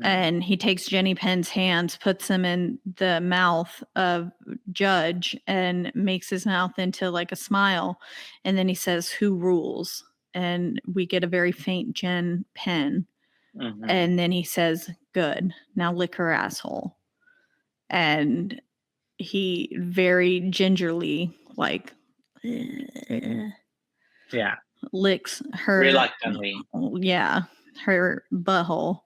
And he takes Jenny Penn's hands, puts them in the mouth of Judge, and makes his mouth into like a smile. And then he says, "Who rules?" And we get a very faint Jen Penn. And then he says, "Good. Now lick her asshole." And he very gingerly, like, Yeah. licks her. Reluctantly. Yeah. Her butthole.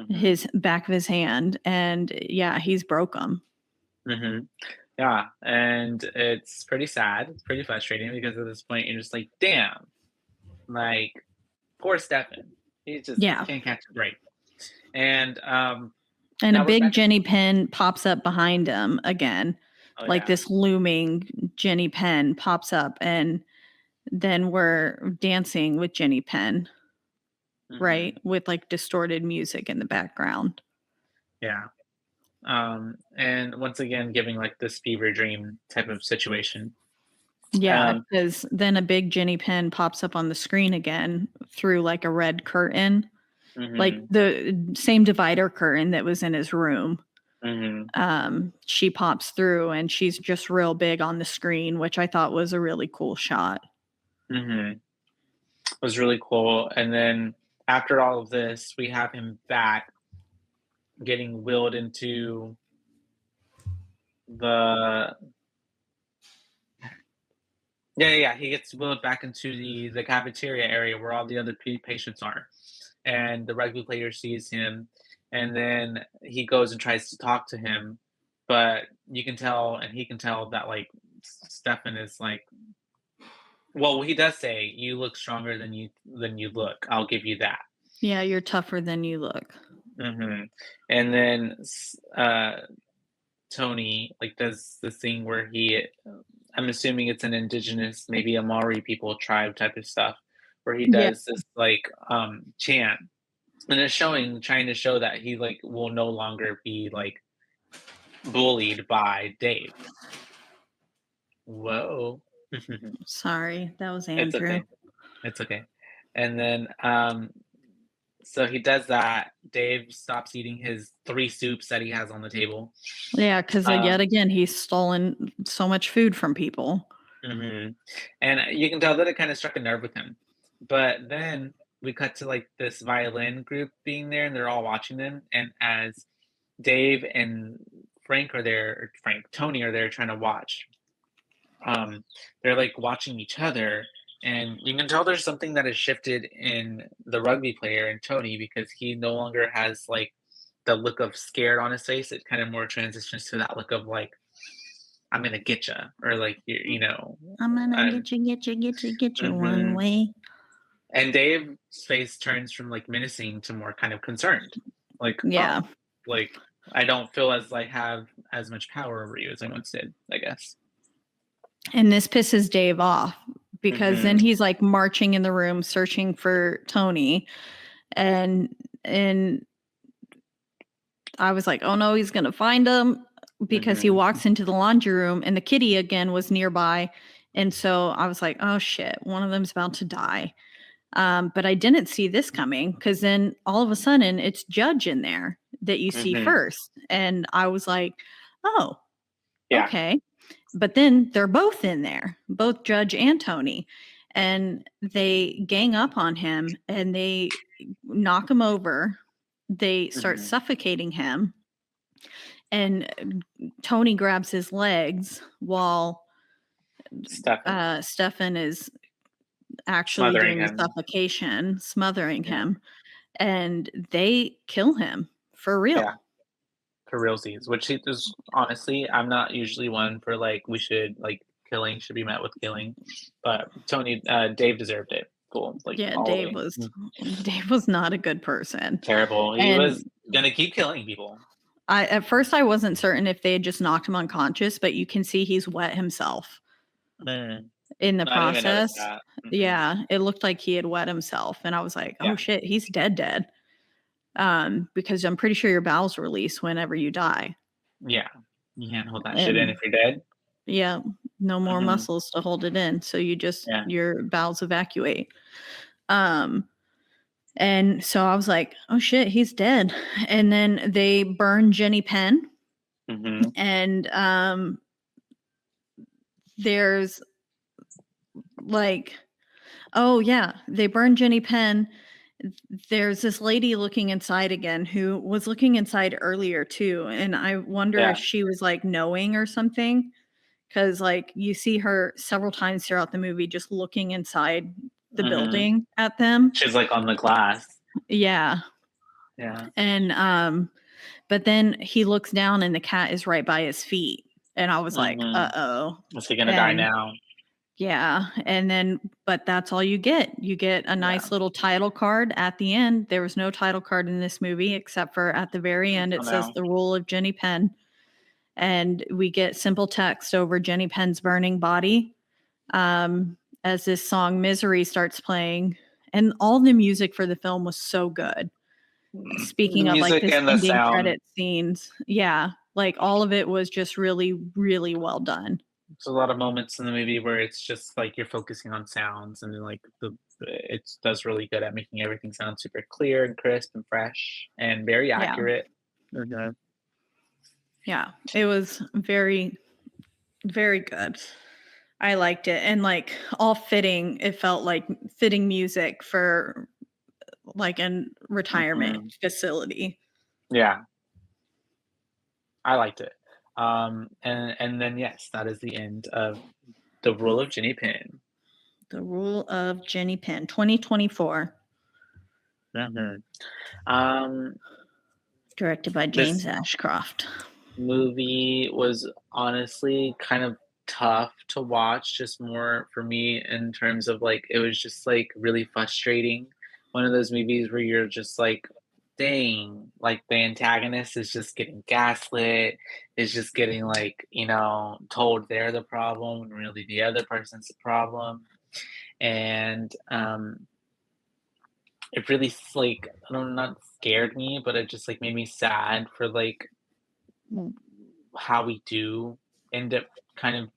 His back of his hand, and yeah, he's broke him. Yeah, and it's pretty sad. It's pretty frustrating because at this point you're just like, damn, like poor Stefan. He just can't catch a break. And a big Jenny Penn pops up behind him again. This looming Jenny Penn pops up, and then we're dancing with Jenny Penn. Right, with like distorted music in the background. Yeah. And once again giving like this fever dream type of situation. Yeah, because then a big Jenny Penn pops up on the screen again through like a red curtain, like the same divider curtain that was in his room. She pops through, and she's just real big on the screen, which I thought was a really cool shot. It was really cool. And then after all of this, we have him back getting willed into the he gets willed back into the cafeteria area where all the other patients are, and the rugby player sees him, and then he goes and tries to talk to him, but you can tell, and he can tell that like Stefan is like, well, he does say, "You look stronger than you look. I'll give you that." Yeah, you're tougher than you look. And then Tony like does this thing where he, I'm assuming it's an indigenous, maybe a Maori people tribe type of stuff, where he does this like chant, and it's trying to show that he like will no longer be like bullied by Dave. Whoa. Sorry, that was Andrew. It's okay. And then so he does that. Dave stops eating his 3 soups that he has on the table. Yeah, because yet again, he's stolen so much food from people. And you can tell that it kind of struck a nerve with him. But then we cut to like this violin group being there, and they're all watching them. And as Dave and Tony are there trying to watch, they're like watching each other. And you can tell there's something that has shifted in the rugby player and Tony, because he no longer has like the look of scared on his face. It kind of more transitions to that look of like, I'm gonna get you, or like you know, I'm gonna get you one way. And Dave's face turns from like menacing to more kind of concerned, like like I don't feel as I have as much power over you as I once did, I guess. And this pisses Dave off, because then he's like marching in the room searching for Tony, and I was like, oh no, he's gonna find him, because he walks into the laundry room and the kitty again was nearby, and so I was like, oh shit, one of them's about to die. But I didn't see this coming, because then all of a sudden it's Judge in there that you see first, and I was like, oh, okay. But then they're both in there, both Judge and Tony, and they gang up on him and they knock him over. They start suffocating him, and Tony grabs his legs while Stefan is actually doing the suffocation, smothering him, and they kill him for real. Yeah. For realsies, which is honestly, I'm not usually one for like, we should like, killing should be met with killing, but Dave deserved it. Cool. Like, Dave was not a good person. Terrible. He was gonna keep killing people. At first I wasn't certain if they had just knocked him unconscious, but you can see he's wet himself in the process. Yeah, it looked like he had wet himself, and I was like, oh shit, he's dead. Because I'm pretty sure your bowels release whenever you die. Yeah, you can't hold that shit in if you're dead. Yeah, no more muscles to hold it in, so you just your bowels evacuate. And And so I was like, oh shit, he's dead. And then they burn Jenny Penn. Mm-hmm. And there's like, oh yeah, they burn Jenny Penn. There's this lady looking inside again who was looking inside earlier too. And I wonder Yeah. if she was like knowing or something. Cause like you see her several times throughout the movie just looking inside the Mm-hmm. building at them. She's like on the glass. Yeah. Yeah. And but then he looks down and the cat is right by his feet. And I was like, Mhm. uh-oh. Is he gonna die And now? yeah. And then, but that's all you get. You get a nice little title card at the end. There was no title card in this movie, except for at the very end, it Oh, says no. the rule of Jenny Penn. And we get simple text over Jenny Penn's burning body as this song Misery starts playing. And all the music for the film was so good. The Speaking of like music this and the ending sound. credit scenes. Yeah. Like all of it was just really, really well done. There's a lot of moments in the movie where it's just like you're focusing on sounds, and then like it does really good at making everything sound super clear and crisp and fresh and very accurate. Okay. Yeah. It was very, very good. I liked it. And like all fitting, it felt like fitting music for like a retirement facility. Yeah. I liked it. And then yes, that is the end of The Rule of Jenny Penn. The Rule of Jenny Penn, 2024. Um, Directed by James Ashcroft. movie was honestly kind of tough to watch, just more for me in terms of like it was just like really frustrating. One of those movies where you're just like, dang, like the antagonist is just getting gaslit, is just getting like, told they're the problem when really the other person's the problem. And it really like, I don't know, not scared me, but it just like made me sad for like how we do end up kind of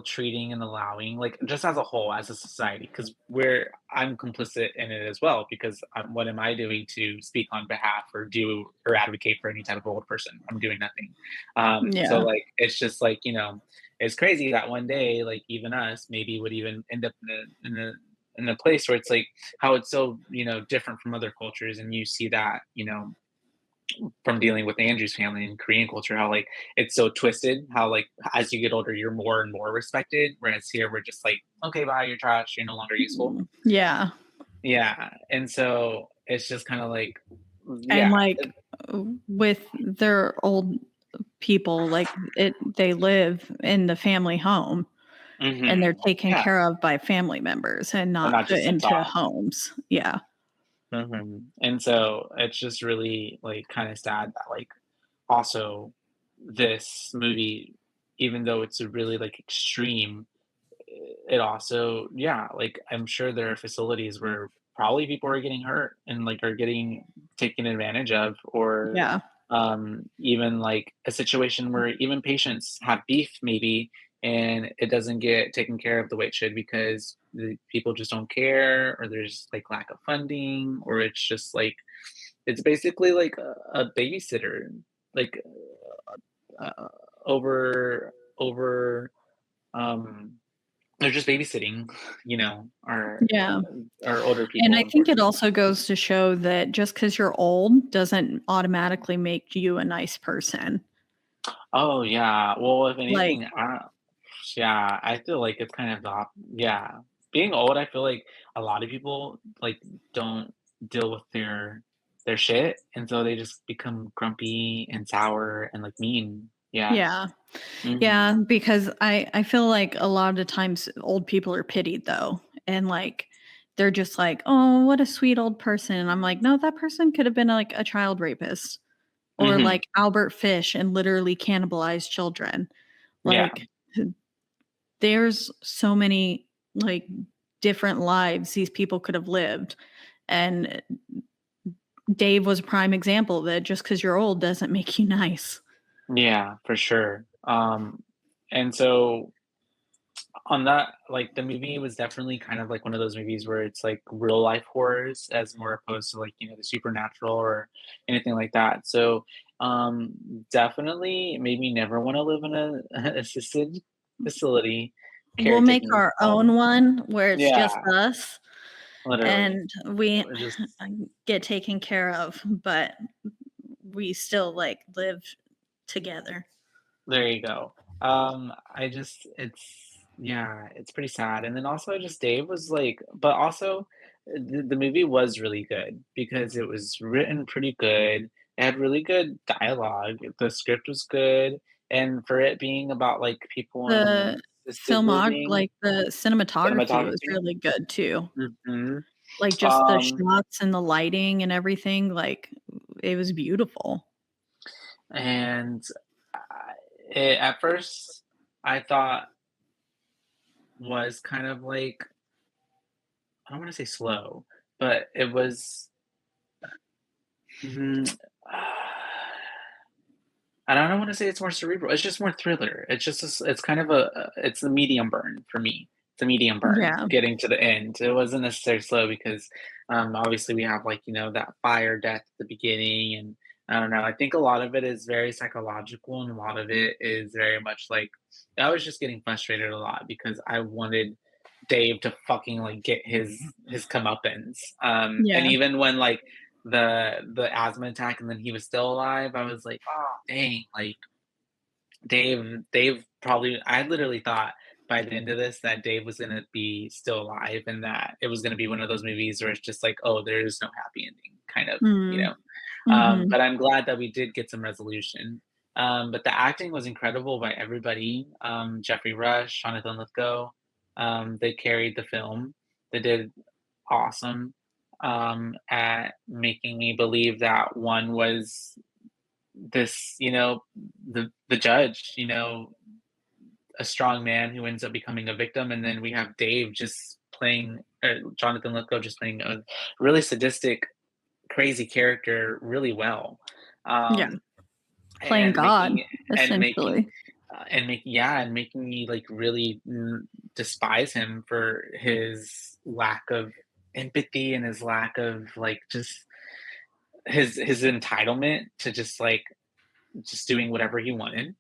treating and allowing, like just as a whole, as a society, because I'm complicit in it as well, because what am I doing to speak on behalf or do or advocate for any type of old person? I'm doing nothing. So Yeah. like it's just like, it's crazy that one day like even us maybe would even end up in a place where it's like how it's so different from other cultures, and you see that from dealing with Andrew's family and Korean culture, how like it's so twisted, how like as you get older, you're more and more respected. Whereas here, we're just like, okay, bye, you're trash, you're no longer useful. Yeah. Yeah. And so it's just kind of like, And like with their old people, like they live in the family home and they're taken care of by family members and not put into homes. Yeah. And so it's just really like kind of sad that like also this movie, even though it's a really like extreme, it also, yeah, like I'm sure there are facilities where probably people are getting hurt and like are getting taken advantage of, or Yeah. even like a situation where even patients have beef maybe, and it doesn't get taken care of the way it should because the people just don't care, or there's like lack of funding, or it's just like it's basically like a babysitter, like uh, over they're just babysitting, Yeah. our older people. And I think it also goes to show that just because you're old doesn't automatically make you a nice person. Oh yeah. Well, if Like, anything, yeah, I feel like it's kind of yeah. Being old, I feel like a lot of people like don't deal with their shit, and so they just become grumpy and sour and like mean. Yeah. yeah. Mhm. Yeah, because I feel like a lot of times old people are pitied though. And like they're just like, "Oh, what a sweet old person." And I'm like, "No, that person could have been like a child rapist or Mhm. like Albert Fish and literally cannibalized children." Yeah. Like there's so many like different lives these people could have lived. And Dave was a prime example that just because you're old doesn't make you nice. Yeah, for sure. And so On that, like, the movie was definitely kind of like one of those movies where it's like real life horrors as more opposed to like, the supernatural or anything like that. So, definitely made me never wanna live in a assisted facility, We'll make caretaking our home. own one where it's just Yeah, us literally. and we Just get taken care of, but we still like live together. there you go. I just it's yeah, it's pretty sad, and then also just Dave was like but also the movie was really good because it was written pretty good. It had really good dialogue. The script was good, and for it being about like people in The assisted living, the cinematography was cinematography. really good too. Mhm. Like, just the Um, shots and the lighting and everything, like, it was beautiful. and I, at first I thought was kind of like I don't wanna say slow, but it was mhm, I don't wanna say it's more cerebral, it's just more thriller. It's just it's kind of it's a medium burn for me. It's a medium burn Yeah. getting to the end. It wasn't necessarily slow because, obviously we have, like, that fire death at the beginning, and I don't know, I think a lot of it is very psychological, and a lot of it is very much like I was just getting frustrated a lot because I wanted Dave to fucking, like, get his comeuppance, and Yeah. even when, like, the asthma attack and then he was still alive, I was like, "Oh, dang," like, Dave probably I literally thought by the end of this that Dave was gonna be still alive and that it was gonna be one of those movies where it's just like, "Oh, there is no happy ending," kind of, you Mm. know? Mhm. But I'm glad that we did get some resolution. But the acting was incredible by everybody. Jeffrey Rush, Jonathan Lithgow, they carried the film. They did awesome, at making me believe that one was this, the judge, a strong man who ends up becoming a victim, and then we have Dave just playing, Jonathan Lithgow just playing a really sadistic, crazy character really well, Yeah. um, Playing and God, making and making essentially. and making me like really despise him for his lack of empathy and his lack of like just his entitlement to just like just doing whatever he wanted,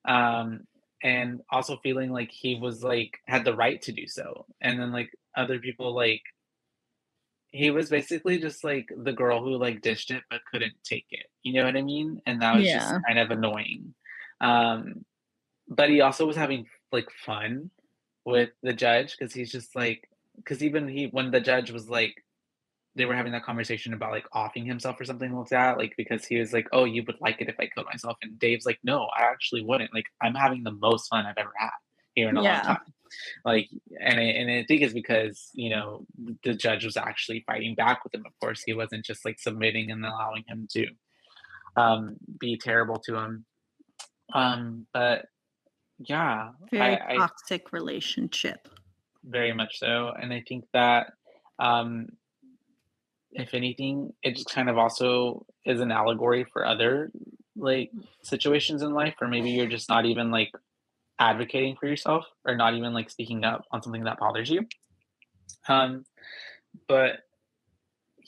um, and also feeling like he was like had the right to do so, and then like other people like he was basically just like the girl who like dished it but couldn't take it. You know what I mean? And that was just Yeah. kind of annoying. Um, but he also was having like fun with the judge because he's just like because even he when the judge was like they were having that conversation about, like, offing himself or something like that, like, because he was like, "Oh, you would like it if I killed myself," and Dave's like, "No, I actually wouldn't, like, I'm having the most fun I've ever had here in a long Yeah. time." Like, and I think it's because, the judge was actually fighting back with him, of course, he wasn't just, like, submitting and allowing him to, be terrible to him. But yeah, Very I toxic relationship. very much so, and I think that, um if anything, it just kind of also is an allegory for other, like, situations in life, or maybe you're just not even, like, advocating for yourself or not even, like, speaking up on something that bothers you. Um, but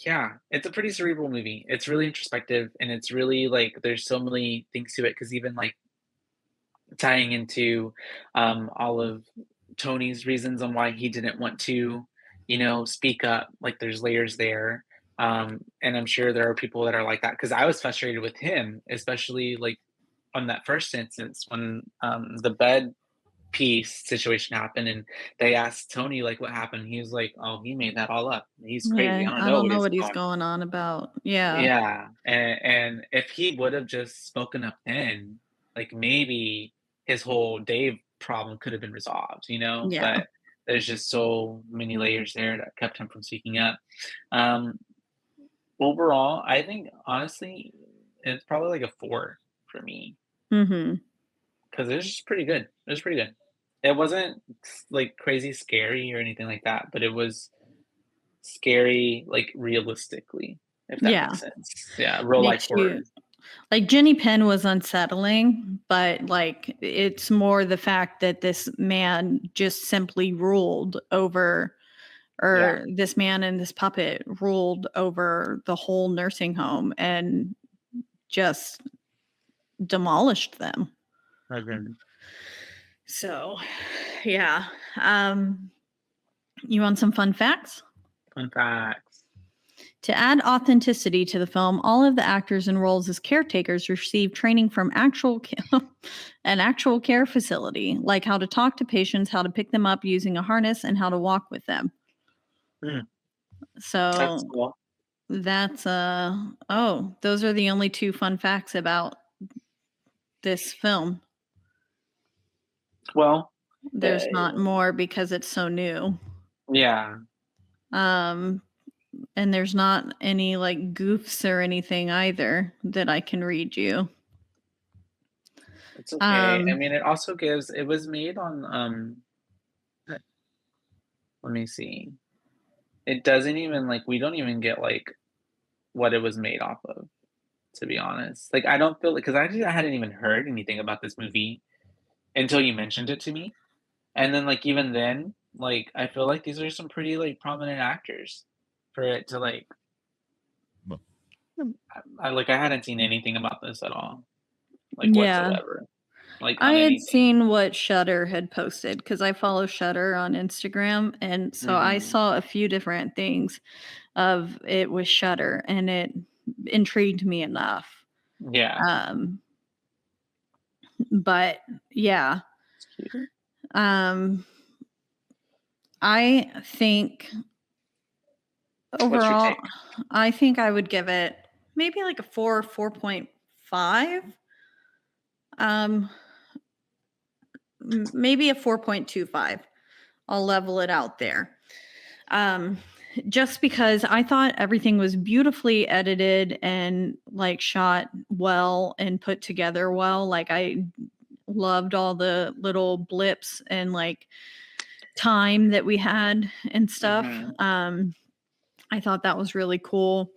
yeah, it's a pretty cerebral movie. It's really introspective, and it's really, like, there's so many things to it because even, like, tying into, all of Tony's reasons on why he didn't want to, speak up, like, there's layers there, and I'm sure there are people that are like that because I was frustrated with him, especially, like, on that first instance when, the bed piece situation happened and they asked Tony, like, what happened, he was like, "Oh, he made that all up. He's crazy. Yeah, I don't I know don't what know he's what he's going." going on about. Yeah. Yeah, and if he would have just spoken up then, like, maybe his whole Dave problem could have been resolved, Yeah. but there's just so many layers there that kept him from speaking up. Um, Overall, I think, honestly, it's probably like a 4 for me Mhm. because it was just pretty good. It was pretty good. It wasn't, like, crazy scary or anything like that, but it was scary, like, realistically, if that Yeah. makes sense. Yeah, real life Makes you horror. Like Jenny Penn was unsettling, but like it's more the fact that this man just simply ruled over, or this man and this puppet ruled over the whole nursing home and just demolished them. Okay. So, yeah. You want some fun facts? Fun facts. To add authenticity to the film, all of the actors in roles as caretakers received training from an actual care facility, like how to talk to patients, how to pick them up using a harness, and how to walk with them. That's So cool. that's those are the only 2 fun facts about this film. Well, There's not more because it's so new. yeah. And there's not any like goofs or anything either that I can read you. It's okay. I mean, it also gives. It was made on. Let me see. It doesn't even like we don't even get like what it was made off of. To be honest, like I don't feel because I hadn't even heard anything about this movie until you mentioned it to me, and then like even then, like I feel like these are some pretty like prominent actors for it to like. I hadn't seen anything about this at all, like whatsoever. Like I on had anything. seen what Shudder had posted because I follow Shudder on Instagram, and so I saw a few different things of it with Shudder, and it intrigued me enough. Yeah. But yeah. It's cute. I think overall, take? I think I would give it maybe like a 4.5. Maybe a 4.25. I'll level it out there. Just because I thought everything was beautifully edited and like shot well and put together well. Like I loved all the little blips and like time that we had and stuff. I thought that was really cool.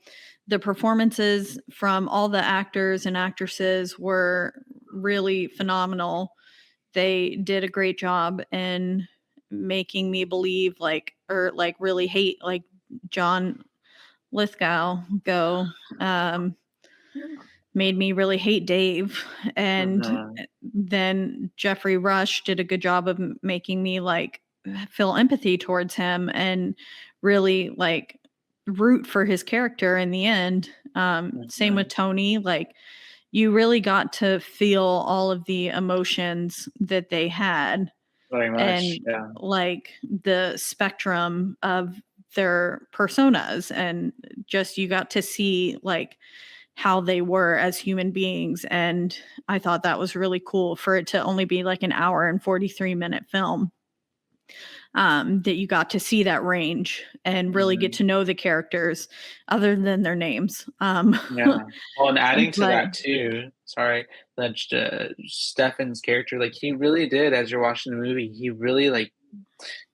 The performances from all the actors and actresses were really phenomenal. They did a great job in making me believe really hate like John Lithgow made me really hate Dave. And then Jeffrey Rush did a good job of making me like feel empathy towards him and really like root for his character in the end. Same with Tony, like you really got to feel all of the emotions that they had. Very much, and like the spectrum of their personas, and just you got to see like how they were as human beings. And I thought that was really cool for it to only be like an hour and 43-minute film. That you got to see that range and really get to know the characters other than their names. Yeah. Well, and adding to that too, sorry, that Stefan's character, like he really did, as you're watching the movie, he really like,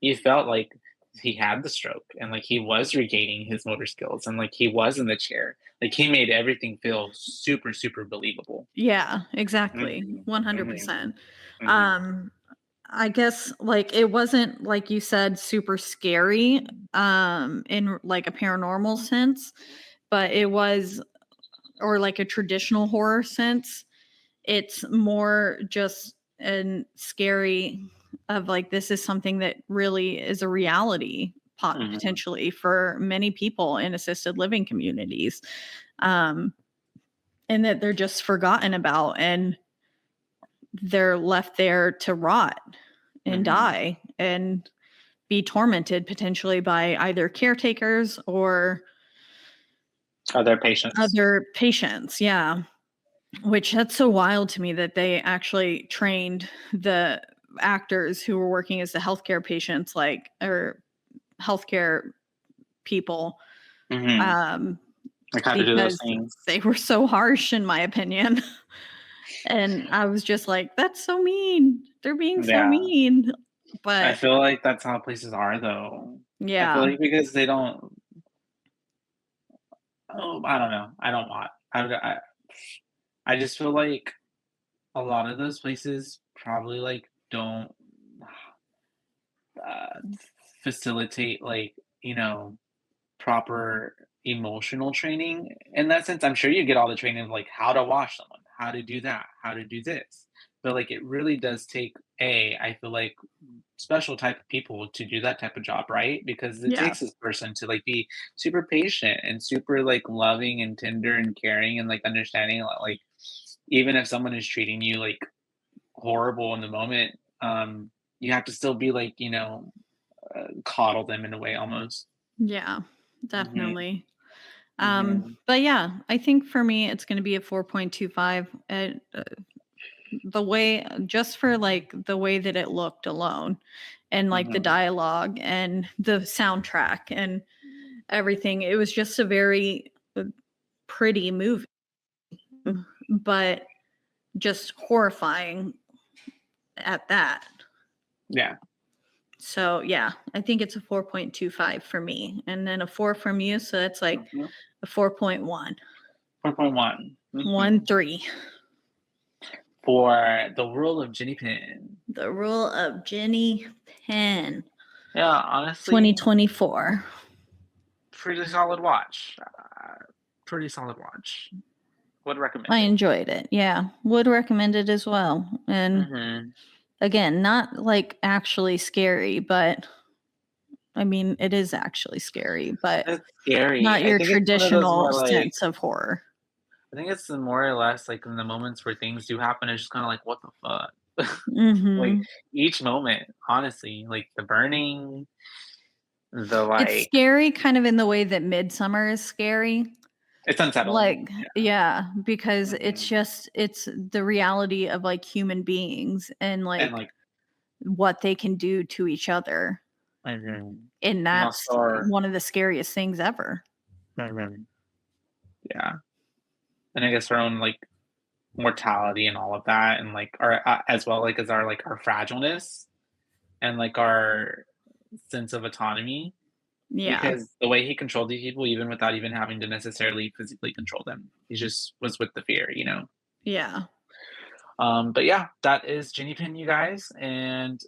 you felt like he had the stroke and like he was regaining his motor skills and like he was in the chair. Like he made everything feel super, super believable. Yeah, exactly. 100%. I guess like it wasn't like you said super scary in like a paranormal sense, but it was, or like a traditional horror sense. It's more just an scary of like this is something that really is a reality potentially for many people in assisted living communities. And that they're just forgotten about and they're left there to rot and die and be tormented potentially by either caretakers or other patients. Yeah. Which that's so wild to me that they actually trained the actors who were working as the healthcare patients, like, or healthcare people. Like how to do those things. They were so harsh, in my opinion. And I was just like, that's so mean. They're being so mean. But I feel like that's how places are, though. Yeah. I feel like because they don't. Oh, I don't know. I don't want. I just feel like a lot of those places probably like don't uh, facilitate like proper emotional training in that sense. I'm sure you get all the training of like how to wash someone, how to do that, how to do this. But like it really does take I feel like special type of people to do that type of job, right? Because it Yeah. takes this person to like be super patient and super like loving and tender and caring and like understanding like even if someone is treating you like horrible in the moment, you have to still be like, coddle them in a way almost. Yeah, Mhm, definitely. mhm, But yeah, I think for me it's going to be a 4.25. The way, just for like the way that it looked alone, and like the mhm. dialogue and the soundtrack and everything. It was just a very pretty movie, but just horrifying at that. Yeah. So yeah, I think it's a 4.25 for me, and then a 4 from you. So that's like Mhm. a 4.1. 4.1. 1 3. For the rule of Jenny Pin. The Rule of Jenny Penn, Yeah, honestly, 2024. pretty solid watch. Pretty solid watch. Would recommend I it. enjoyed it. Yeah, would recommend it as well. And Mhm. again, not like actually scary, but I mean, it is actually scary, but It's scary. not I your think it's one of those traditional more like sense of horror. I think it's the more or less like in the moments where things do happen, it's just kinda like, "What the fuck?" Like, Mhm. each moment, honestly, like the burning, the It's like scary kind of in the way that Midsummer is scary. it's unsettling. Like, yeah, because Mhm. it's the reality of like human beings and And like like what they can do to each other. mhm. And And also that's our one of the scariest things ever. mhm. Yeah. And I guess our own, like, mortality and all of that, and, like, our as well, like, as our fragileness and, like, our sense of autonomy, Yeah. because the way he controlled these people even without even having to necessarily physically control them, he just was with the fear, you know? Yeah. But yeah, that is Ginny Pin, you guys, and,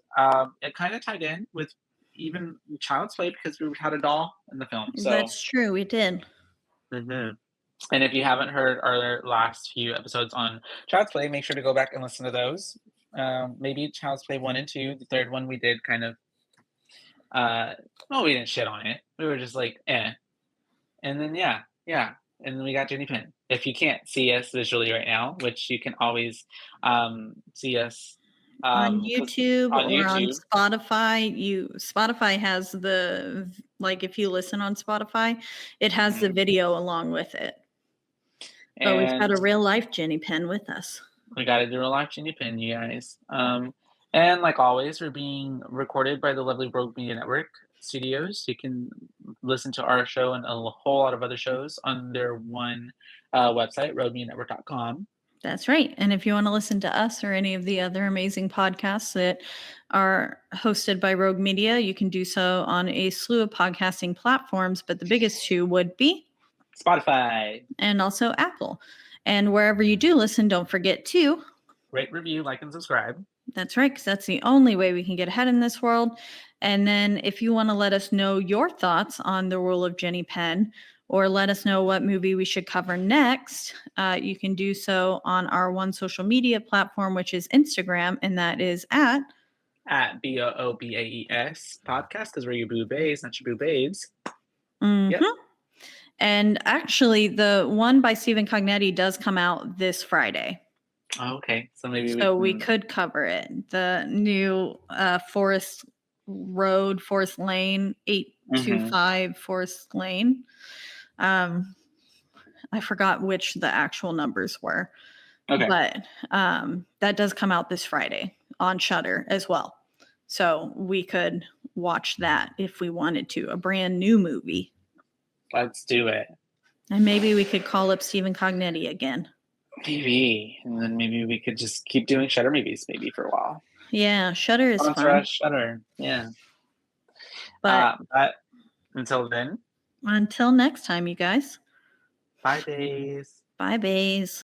it kinda tied in with even Child's Play because we had a doll in the film, so That's true. We did. mhm. And if you haven't heard our last few episodes on Child's Play, make sure to go back and listen to those. Maybe Child's Play 1 and 2. The third one we did kind of, uh, well, we didn't shit on it. We were just like, eh. And then, yeah, yeah. And then we got Jenny Pin. If you can't see us visually right now, which you can always see us On 'cause YouTube on or on YouTube. Spotify, Spotify has like if you listen on Spotify, it has the Mhm. video along with it. But we've got And a real life Jenny Pen with us. we gotta do a live Jenny Pin, you guys. And like always, we're being recorded by the lovely Rogue Media Network studios. You can listen to our show and a whole lot of other shows on their one website, roguemedianetwork.com. That's right. And if you want to listen to us or any of the other amazing podcasts that are hosted by Rogue Media, you can do so on a slew of podcasting platforms, but the biggest two would be, Spotify, and also Apple. And wherever you do listen, don't forget to. rate, review, like, and subscribe. That's right, because that's the only way we can get ahead in this world. And then if you want to let us know your thoughts on the rule of Jenny Penn, or let us know what movie we should cover next, you can do so on our one social media platform, which is Instagram, and that is at. At BOOBAES podcast, because we're your BooBaes, not your BooBaes. Mhm. Yep. And actually, the one by Stephen Cognetti does come out this Friday. Oh, okay. So maybe we So we can. could cover it. The new Forest Lane, Mhm. 825 Forest Lane. Um, I forgot which the actual numbers were, Okay. but that does come out this Friday on Shudder as well. So we could watch that if we wanted to, a brand new movie. Let's do it. And maybe we could call up Stephen Cognetti again. Maybe. And then maybe we could just keep doing Shutter movies maybe for a while. Yeah, Shudder is Sponsor fun. us, Shutter. Yeah. But But until then, until next time, you guys. bye, days. Bye, bays.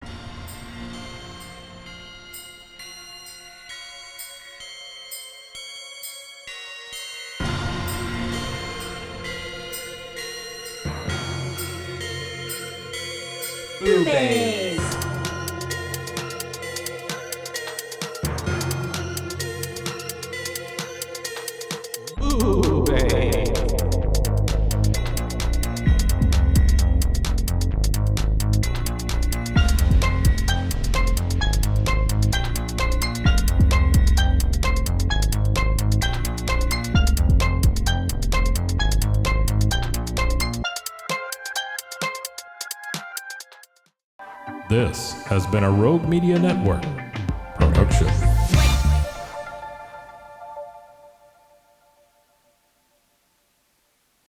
BooBaes. This has been a Rogue Media Network production.